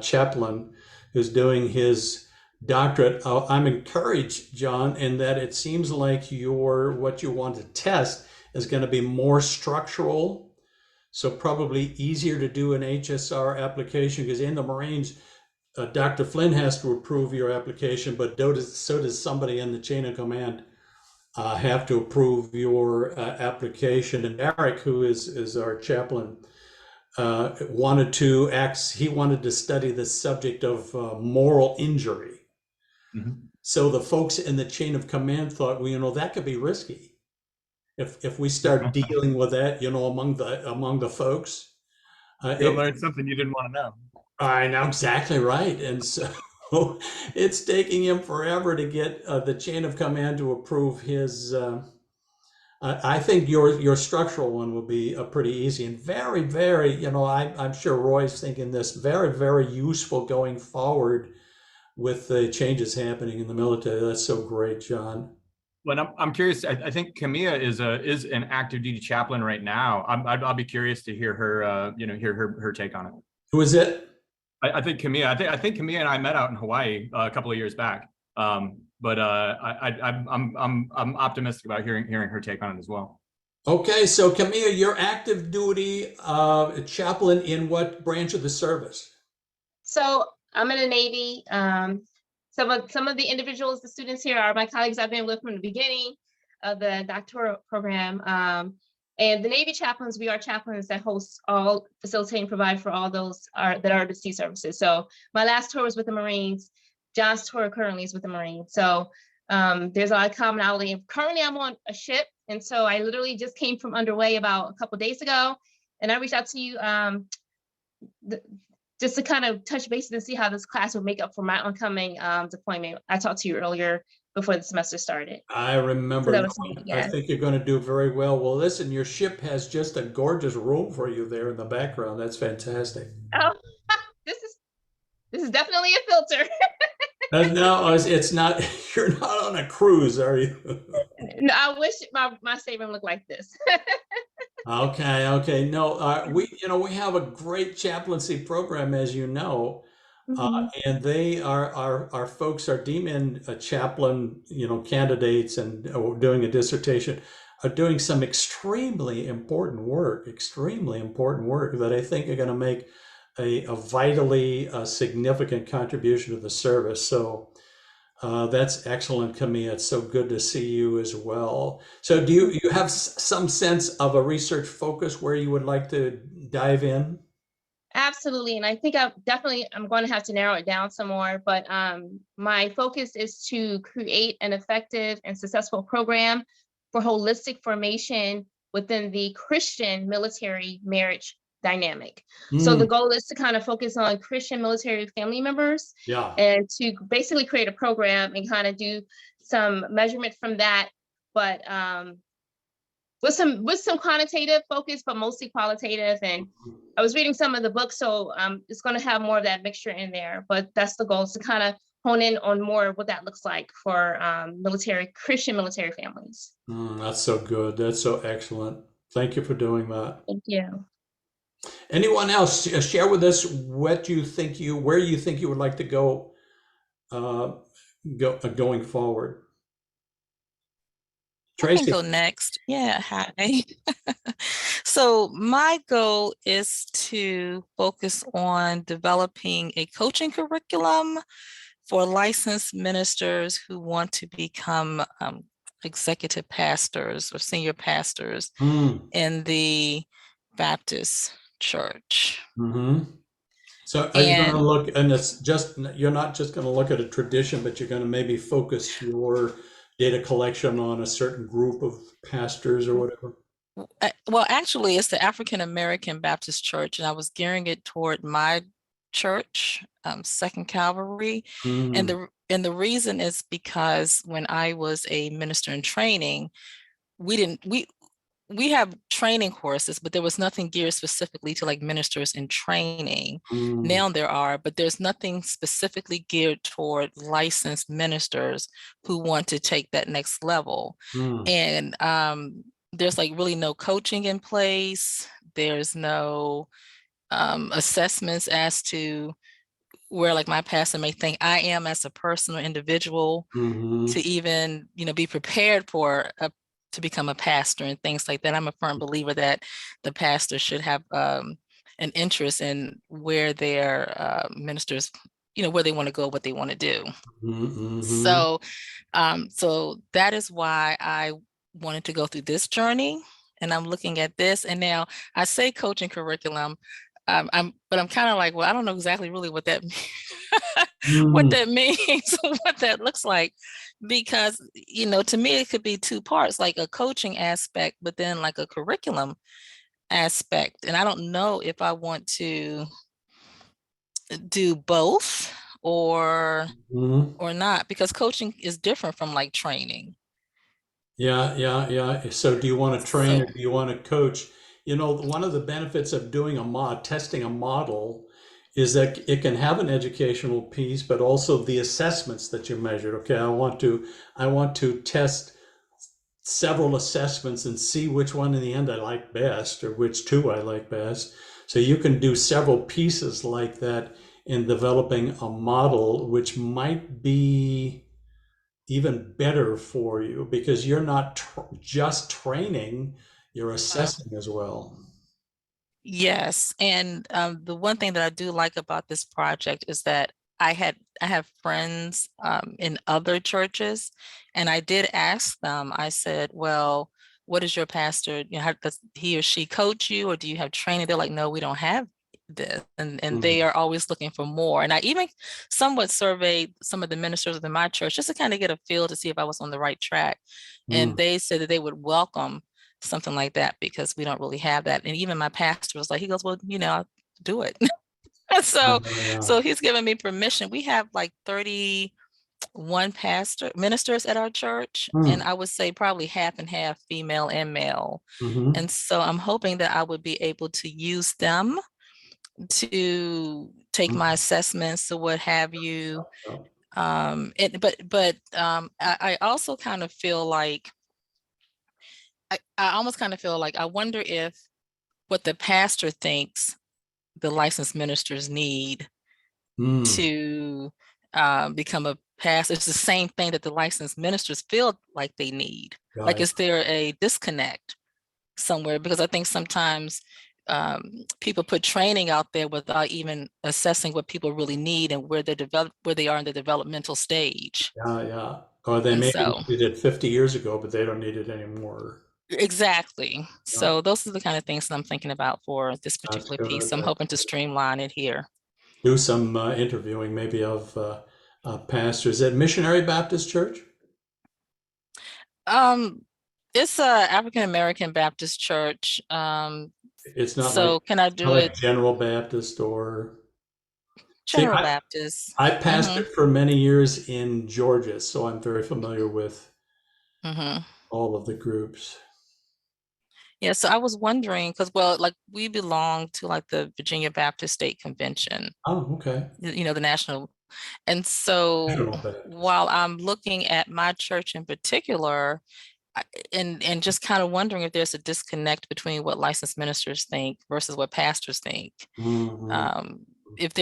Speaker 1: chaplain who's doing his doctorate. I'm encouraged, John, in that it seems like what you want to test is going to be more structural, so probably easier to do an HSR application, because in the Marines, Dr. Flynn has to approve your application, but so does somebody in the chain of command have to approve your application. And Eric, who is our chaplain, wanted to study the subject of moral injury. So the folks in the chain of command thought, well, that could be risky if we start dealing with that, among the folks.
Speaker 3: You'll learn something you didn't want to know.
Speaker 1: I know, exactly right. And so it's taking him forever to get the chain of command to approve his. I think your structural one will be pretty easy and very, very, I'm sure Roy's thinking this, very, very useful going forward with the changes happening in the military. That's so great, John.
Speaker 3: Well, I'm curious. I think Camilla is an active duty chaplain right now. I'll be curious to hear her, hear her take on it.
Speaker 1: Who is it?
Speaker 3: I think Camilla. I think Camilla and I met out in Hawaii a couple of years back. But I'm optimistic about hearing her take on it as well.
Speaker 1: Okay, so Camilla, you're active duty chaplain in what branch of the service?
Speaker 4: So I'm in the Navy. Some of the individuals, the students here are my colleagues I've been with from the beginning of the doctoral program. And the Navy chaplains, we are chaplains that host all, facilitate and provide for all those that are the sea services. So my last tour was with the Marines. John's tour currently is with the Marines. So there's a lot of commonality. Currently I'm on a ship. And so I literally just came from underway about a couple of days ago. And I reached out to you just to kind of touch base and see how this class would make up for my oncoming deployment. I talked to you earlier before the semester started.
Speaker 1: I remember.
Speaker 4: So
Speaker 1: I think you're going to do very well. Well, listen, your ship has just a gorgeous room for you there in the background. That's fantastic.
Speaker 4: Oh, this is definitely a filter.
Speaker 1: No, it's not. You're not on a cruise, are you?
Speaker 4: No, I wish my stateroom looked like this.
Speaker 1: Okay. No, we have a great chaplaincy program, as you know, and they our folks, our DMIN chaplain, candidates and doing a dissertation, are doing some extremely important work that I think are going to make a vitally significant contribution to the service. So that's excellent, Camille. It's so good to see you as well. So do you have some sense of a research focus where you would like to dive in?
Speaker 4: Absolutely. And I think I'm going to have to narrow it down some more, but my focus is to create an effective and successful program for holistic formation within the Christian military marriage dynamic. So the goal is to kind of focus on Christian military family members, and to basically create a program and kind of do some measurement from that, but with some quantitative focus, but mostly qualitative. And I was reading some of the books, so it's going to have more of that mixture in there, but that's the goal, is to kind of hone in on more of what that looks like for Christian military families.
Speaker 1: That's so good. That's so excellent. Thank you for doing that.
Speaker 4: Thank you.
Speaker 1: Anyone else share with us where you think you would like to go, going forward? Tracy?
Speaker 5: I can go next. Yeah, hi. So my goal is to focus on developing a coaching curriculum for licensed ministers who want to become executive pastors or senior pastors in the Baptist church.
Speaker 1: So are you going to look, and you're not just going to look at a tradition, but you're going to maybe focus your data collection on a certain group of pastors or whatever?
Speaker 5: Well, actually, it's the African American Baptist Church, and I was gearing it toward my church, Second Calvary, and the reason is because when I was a minister in training, we have training courses, but there was nothing geared specifically to like ministers in training. Now there are, but there's nothing specifically geared toward licensed ministers who want to take that next level. And there's like really no coaching in place. There's no assessments as to where like my pastor may think I am as a person or individual to even, be prepared for to become a pastor and things like that. I'm a firm believer that the pastor should have an interest in where their ministers, where they want to go, what they want to do. So that is why I wanted to go through this journey, and I'm looking at this. And now I say coaching curriculum, but I'm kind of like, well, I don't know exactly really what that what that means, what that looks like, because to me it could be two parts, like a coaching aspect, but then like a curriculum aspect. And I don't know if I want to do both or not, because coaching is different from like training.
Speaker 1: Yeah. So do you want to train or do you want to coach? One of the benefits of doing testing a model is that it can have an educational piece, but also the assessments that you measured. Okay, I want to test several assessments and see which one in the end I like best, or which two I like best. So you can do several pieces like that in developing a model, which might be even better for you because you're not just training, you're assessing as well.
Speaker 5: Yes, and the one thing that I do like about this project is that I have friends in other churches, and I did ask them. I said, "Well, what does your pastor? Does he or she coach you, or do you have training?" They're like, "No, we don't have this," and they are always looking for more. And I even somewhat surveyed some of the ministers within my church just to kind of get a feel to see if I was on the right track, and they said that they would welcome something like that because we don't really have that. And even my pastor was like, he goes, "Well, I'll do it." So he's given me permission. We have like 31 ministers at our church, and I would say probably half and half, female and male. And so I'm hoping that I would be able to use them to take my assessments or what have you. I also kind of feel like I almost kind of feel like I wonder if what the pastor thinks the licensed ministers need to become a pastor. It's the same thing that the licensed ministers feel like they need. Like, is there a disconnect somewhere? Because I think sometimes people put training out there without even assessing what people really need and where they are in the developmental stage.
Speaker 1: Or they maybe needed it 50 years ago, but they don't need it anymore.
Speaker 5: Exactly. So those are the kind of things that I'm thinking about for this particular piece. I'm hoping to streamline it here.
Speaker 1: Do some interviewing maybe of pastors at Missionary Baptist Church.
Speaker 5: It's a African American Baptist church.
Speaker 1: It's not
Speaker 5: so
Speaker 1: like,
Speaker 5: can I do
Speaker 1: like
Speaker 5: it?
Speaker 1: General Baptist or
Speaker 5: General Baptist.
Speaker 1: I pastored for many years in Georgia, so I'm very familiar with all of the groups.
Speaker 5: Yeah, so I was wondering, because like we belong to like the Virginia Baptist State Convention.
Speaker 1: Oh, okay.
Speaker 5: The national. And so while I'm looking at my church in particular, and just kind of wondering if there's a disconnect between what licensed ministers think versus what pastors think. If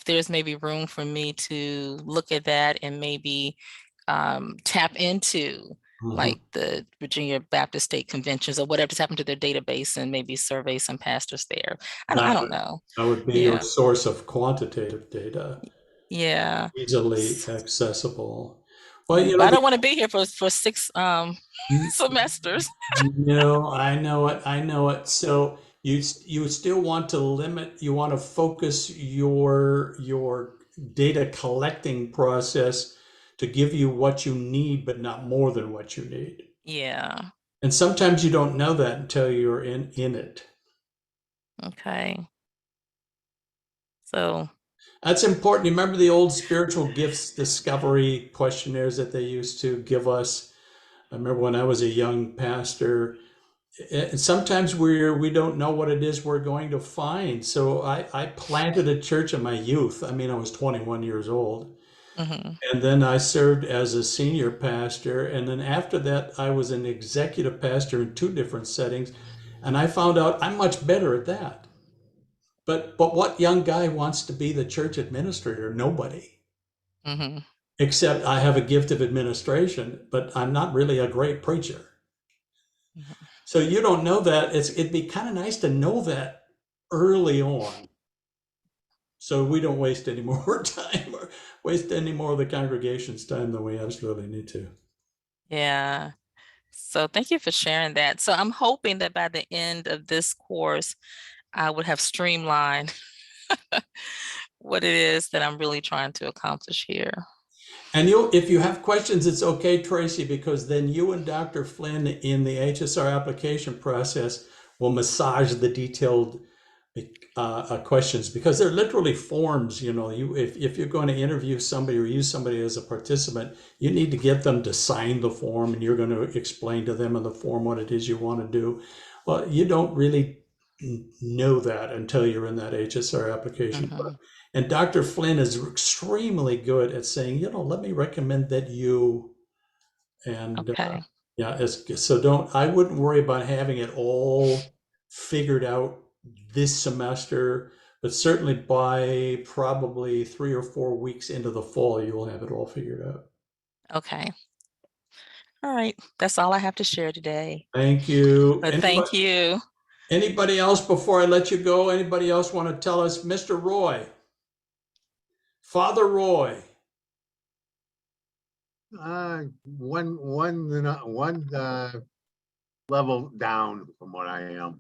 Speaker 5: there's maybe room for me to look at that and maybe tap into like the Virginia Baptist State Conventions or whatever, just happen to their database and maybe survey some pastors there. I don't know.
Speaker 1: That would be your source of quantitative data.
Speaker 5: Yeah.
Speaker 1: Easily accessible. Well,
Speaker 5: I don't want to be here for 6 semesters.
Speaker 1: No, I know it. So you still want to you want to focus your data collecting process to give you what you need, but not more than what you need.
Speaker 5: Yeah.
Speaker 1: And sometimes you don't know that until you're in it.
Speaker 5: Okay. So
Speaker 1: that's important. You remember the old spiritual gifts discovery questionnaires that they used to give us? I remember when I was a young pastor, sometimes we don't know what it is we're going to find. So I planted a church in my youth. I mean, I was 21 years old. And then I served as a senior pastor. And then after that, I was an executive pastor in 2 different settings. And I found out I'm much better at that. But what young guy wants to be the church administrator? Nobody. Except I have a gift of administration, but I'm not really a great preacher. So you don't know that. It'd be kind of nice to know that early on, so we don't waste any more time or waste any more of the congregation's time than we absolutely need to.
Speaker 5: Yeah. So thank you for sharing that. So I'm hoping that by the end of this course, I would have streamlined what it is that I'm really trying to accomplish here.
Speaker 1: And if you have questions, it's okay, Tracy, because then you and Dr. Flynn in the HSR application process will massage the detailed questions, because they're literally forms. If you're going to interview somebody or use somebody as a participant, you need to get them to sign the form, and you're going to explain to them in the form what it is you want to do. Well, you don't really know that until you're in that HSR application.
Speaker 5: Mhm.
Speaker 1: And Dr. Flynn is extremely good at saying, let me recommend that you, and
Speaker 5: Okay.
Speaker 1: yeah, I wouldn't worry about having it all figured out this semester, but certainly by probably 3 or 4 weeks into the fall, you will have it all figured out.
Speaker 5: Okay. All right. That's all I have to share today.
Speaker 1: Thank you.
Speaker 5: But thank you.
Speaker 1: Anybody else before I let you go? Anybody else want to tell us, Mr. Roy? Father Roy.
Speaker 6: One level down from what I am.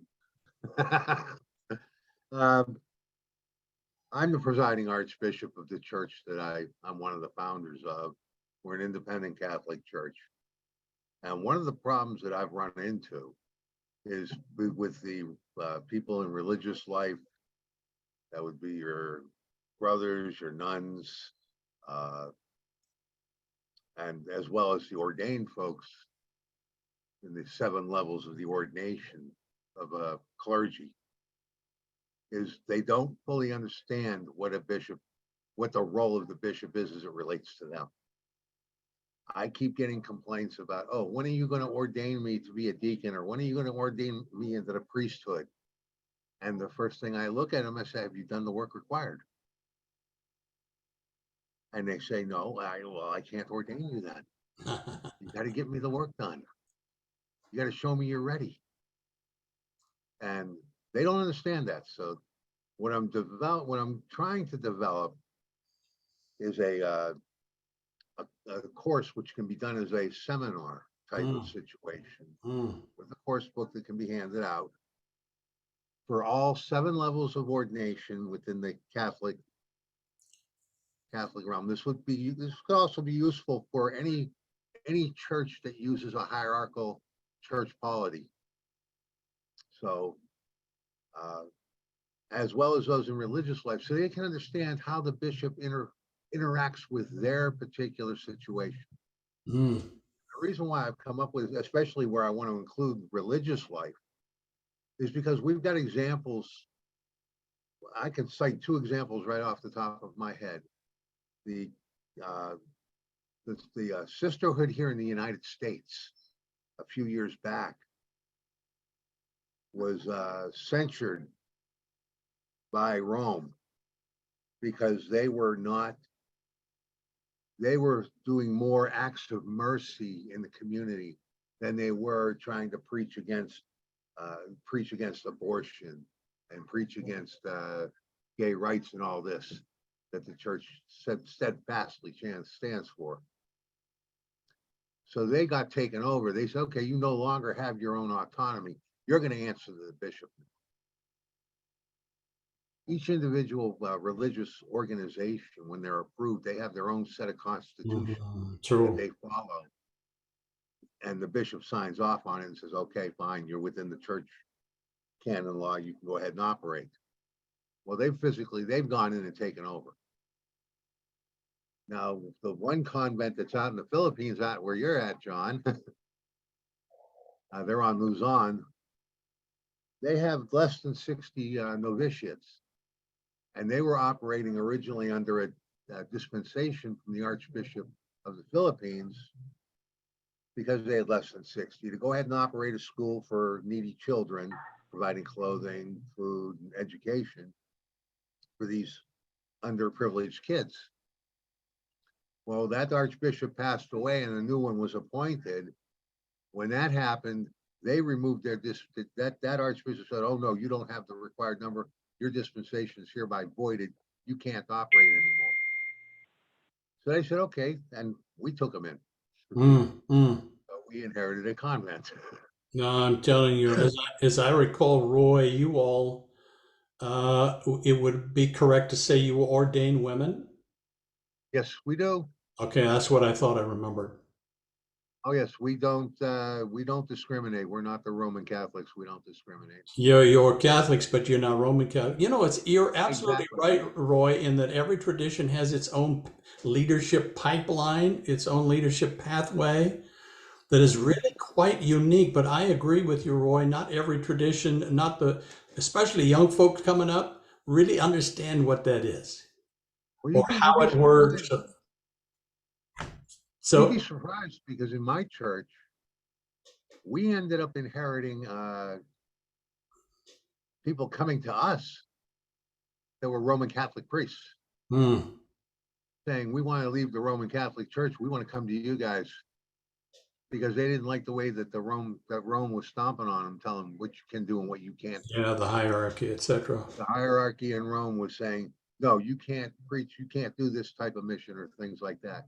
Speaker 6: I'm the presiding archbishop of the church that I'm one of the founders of. We're an independent Catholic church. And one of the problems that I've run into is with the people in religious life. That would be your brothers, your nuns, and as well as the ordained folks in the 7 levels of the ordination of clergy, is they don't fully understand what the role of the bishop is as it relates to them. I keep getting complaints about, oh, when are you going to ordain me to be a deacon, or when are you going to ordain me into the priesthood? And the first thing I look at them, I say, have you done the work required? And they say, no. I can't ordain you then. You got to get me the work done. You got to show me you're ready. And they don't understand that. So what I'm trying to develop is a course which can be done as a seminar type of situation with a course book that can be handed out for all 7 levels of ordination within the Catholic realm. This could also be useful for any church that uses a hierarchical church polity. So as well as those in religious life, so they can understand how the bishop interacts with their particular situation. The reason why I've come up with, especially where I want to include religious life, is because we've got examples. I can cite 2 examples right off the top of my head. The sisterhood here in the United States a few years back was censured by Rome because they were doing more acts of mercy in the community than they were trying to preach against abortion and preach against gay rights and all this that the church steadfastly stands for. So they got taken over. They said, okay, you no longer have your own autonomy. You're going to answer to the bishop. Each individual religious organization, when they're approved, they have their own set of constitutions that they follow. And the bishop signs off on it and says, okay, fine, you're within the church canon law, you can go ahead and operate. Well, they've gone in and taken over. Now, the one convent that's out in the Philippines, out where you're at, John, they're on Luzon. They have less than 60 novitiates. And they were operating originally under a dispensation from the Archbishop of the Philippines because they had less than 60 to go ahead and operate a school for needy children, providing clothing, food, and education for these underprivileged kids. Well, that Archbishop passed away and a new one was appointed. When that happened, they removed that Archbishop said, oh no, you don't have the required number. Your dispensation is hereby voided. You can't operate anymore. So they said, okay, and we took them in. So we inherited a convent.
Speaker 1: No, I'm telling you, as I recall, Roy, you all, it would be correct to say you ordain women?
Speaker 6: Yes, we do.
Speaker 1: Okay, that's what I thought I remembered.
Speaker 6: Oh yes, we don't discriminate. We're not the Roman Catholics. We don't discriminate.
Speaker 1: You're Catholics, but you're not Roman Catholic. You're absolutely
Speaker 6: Exactly.
Speaker 1: right, Roy, in that every tradition has its own leadership pipeline, its own leadership pathway that is really quite unique. But I agree with you, Roy. Not every tradition, especially young folks coming up, really understand what that is
Speaker 6: Well,
Speaker 1: or how
Speaker 6: you'd
Speaker 1: it
Speaker 6: be
Speaker 1: works.
Speaker 6: surprised.
Speaker 1: So
Speaker 6: You'd be surprised because in my church, we ended up inheriting people coming to us that were Roman Catholic priests saying, we want to leave the Roman Catholic Church. We want to come to you guys because they didn't like the way that Rome was stomping on them, telling them what you can do and what you can't do.
Speaker 1: yeah, the hierarchy, etc.
Speaker 6: The hierarchy in Rome was saying, no, you can't preach, you can't do this type of mission or things like that.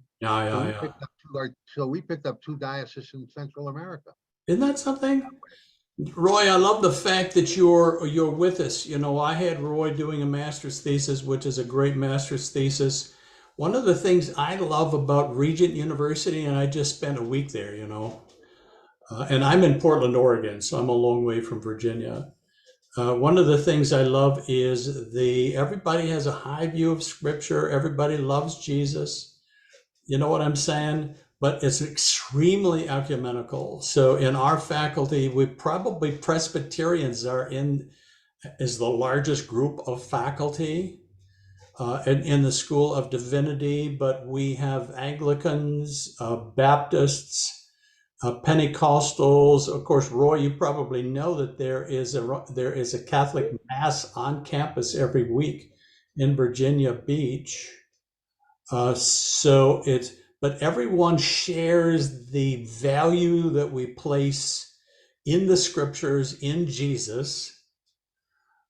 Speaker 6: So we picked up two dioceses in Central America.
Speaker 1: Isn't that something? Roy, I love the fact that you're with us. You know, I had Roy doing a master's thesis, which is a great master's thesis. One of the things I love about Regent University, and I just spent a week there, you know, and I'm in Portland, Oregon, so I'm a long way from Virginia. One of the things I love is everybody has a high view of Scripture. Everybody loves Jesus. You know what I'm saying? But it's extremely ecumenical. So in our faculty, we probably Presbyterians is the largest group of faculty in the School of Divinity, but we have Anglicans, Baptists, Pentecostals. Of course, Roy, you probably know that there is a Catholic Mass on campus every week in Virginia Beach. But everyone shares the value that we place in the Scriptures, in Jesus,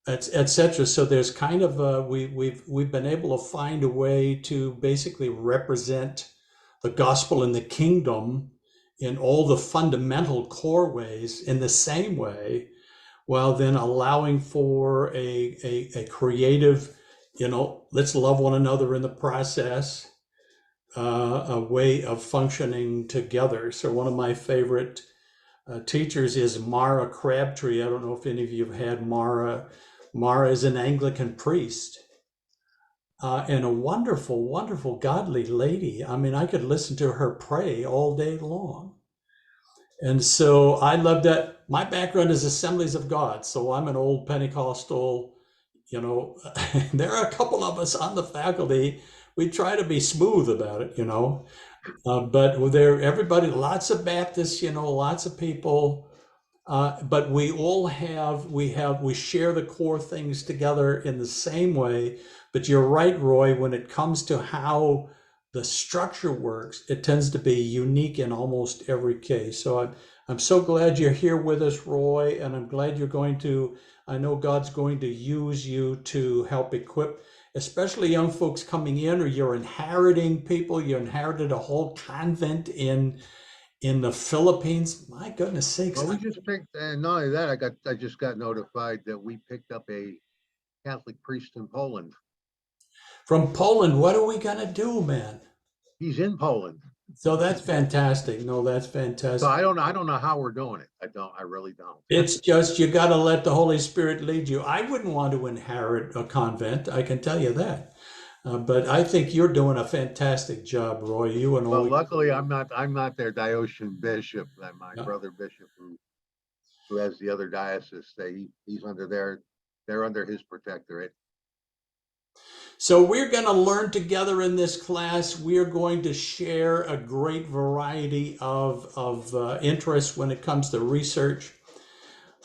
Speaker 1: etc. So there's kind of we've been able to find a way to basically represent the gospel and the kingdom in all the fundamental core ways in the same way, while then allowing for a creative, you know, let's love one another in the process, a way of functioning together. So one of my favorite teachers is Mara Crabtree. I don't know if any of you have had Mara. Mara is an Anglican priest and a wonderful, wonderful, godly lady. I mean, I could listen to her pray all day long. And so I love that. My background is Assemblies of God. So I'm an old Pentecostal, you know, there are a couple of us on the faculty. We try to be smooth about it, you know, but everybody, lots of Baptists, you know, lots of people, but we share the core things together in the same way. But you're right, Roy, when it comes to how the structure works, it tends to be unique in almost every case. So I'm so glad you're here with us, Roy, and I'm glad I know God's going to use you to help equip, especially young folks coming in, or you're inheriting people. You inherited a whole convent in the Philippines. My goodness sakes.
Speaker 6: Well, we just picked, and not only that, I just got notified that we picked up a Catholic priest in Poland.
Speaker 1: From Poland, what are we gonna do, man?
Speaker 6: He's in Poland.
Speaker 1: So that's fantastic. No, that's fantastic.
Speaker 6: So I don't know how we're doing it. I really don't.
Speaker 1: It's just, you got to let the Holy Spirit lead you. I wouldn't want to inherit a convent, I can tell you that. But I think you're doing a fantastic job, Roy. You and all.
Speaker 6: Well, luckily, I'm not their diocesan bishop. My brother bishop, who has the other diocese, he's under they're under his protectorate.
Speaker 1: So we're going to learn together in this class. We're going to share a great variety of interests when it comes to research.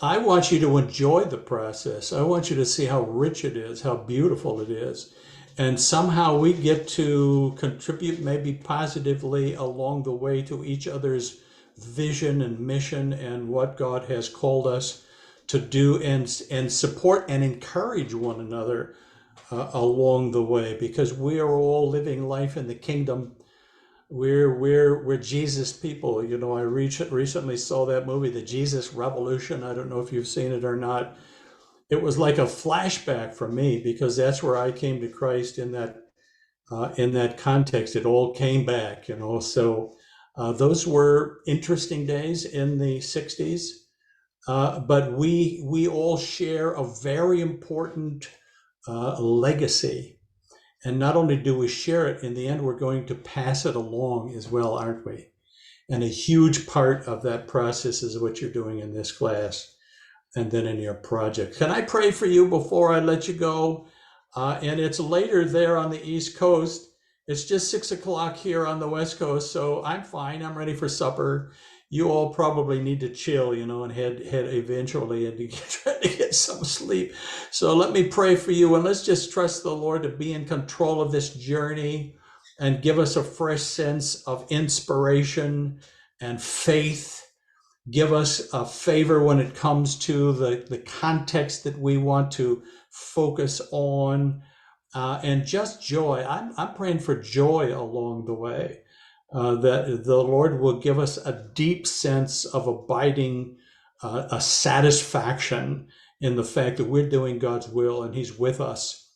Speaker 1: I want you to enjoy the process. I want you to see how rich it is, how beautiful it is. And somehow we get to contribute maybe positively along the way to each other's vision and mission and what God has called us to do, and support and encourage one another along the way, because we are all living life in the kingdom. We're Jesus people. You know, I recently saw that movie, The Jesus Revolution. I don't know if you've seen it or not. It was like a flashback for me, because that's where I came to Christ in that context. It all came back, you know. So those were interesting days in the 60s. But we all share a very important legacy. And not only do we share it, in the end, we're going to pass it along as well, aren't we? And a huge part of that process is what you're doing in this class. and then in your project. Can I pray for you before I let you go? And it's later there on the East Coast. It's just 6 o'clock here on the West Coast, so I'm fine. I'm ready for supper. You all probably need to chill, and head eventually and try to get some sleep. So let me pray for you, and let's just trust the Lord to be in control of this journey and give us a fresh sense of inspiration and faith. Give us a favor when it comes to the context that we want to focus on, and just joy. I'm praying for joy along the way, that the Lord will give us a deep sense of abiding, a satisfaction in the fact that we're doing God's will and He's with us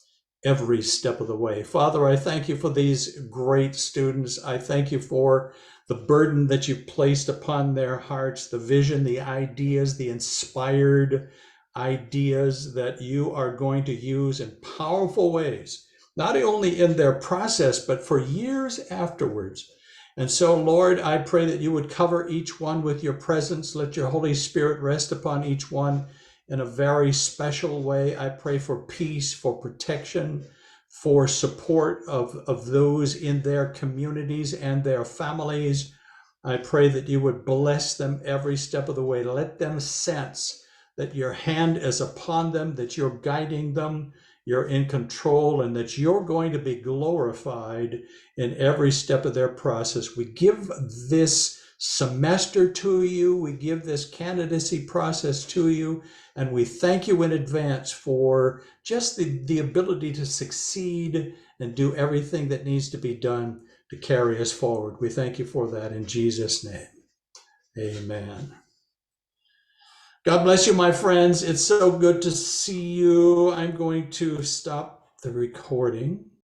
Speaker 1: every step of the way. Father, I thank you for these great students. I thank you for the burden that you've placed upon their hearts, the vision, the ideas, the inspired ideas that you are going to use in powerful ways, not only in their process, but for years afterwards. And so, Lord, I pray that you would cover each one with your presence. Let your Holy Spirit rest upon each one in a very special way. I pray for peace, for protection, for support of those in their communities and their families. I pray that you would bless them every step of the way. Let them sense that your hand is upon them, that you're guiding them, you're in control, and that you're going to be glorified in every step of their process. We give this semester to you, we give this candidacy process to you, and we thank you in advance for just the ability to succeed and do everything that needs to be done to carry us forward. We thank you for that in Jesus' name. Amen. God bless you, my friends. It's so good to see you. I'm going to stop the recording.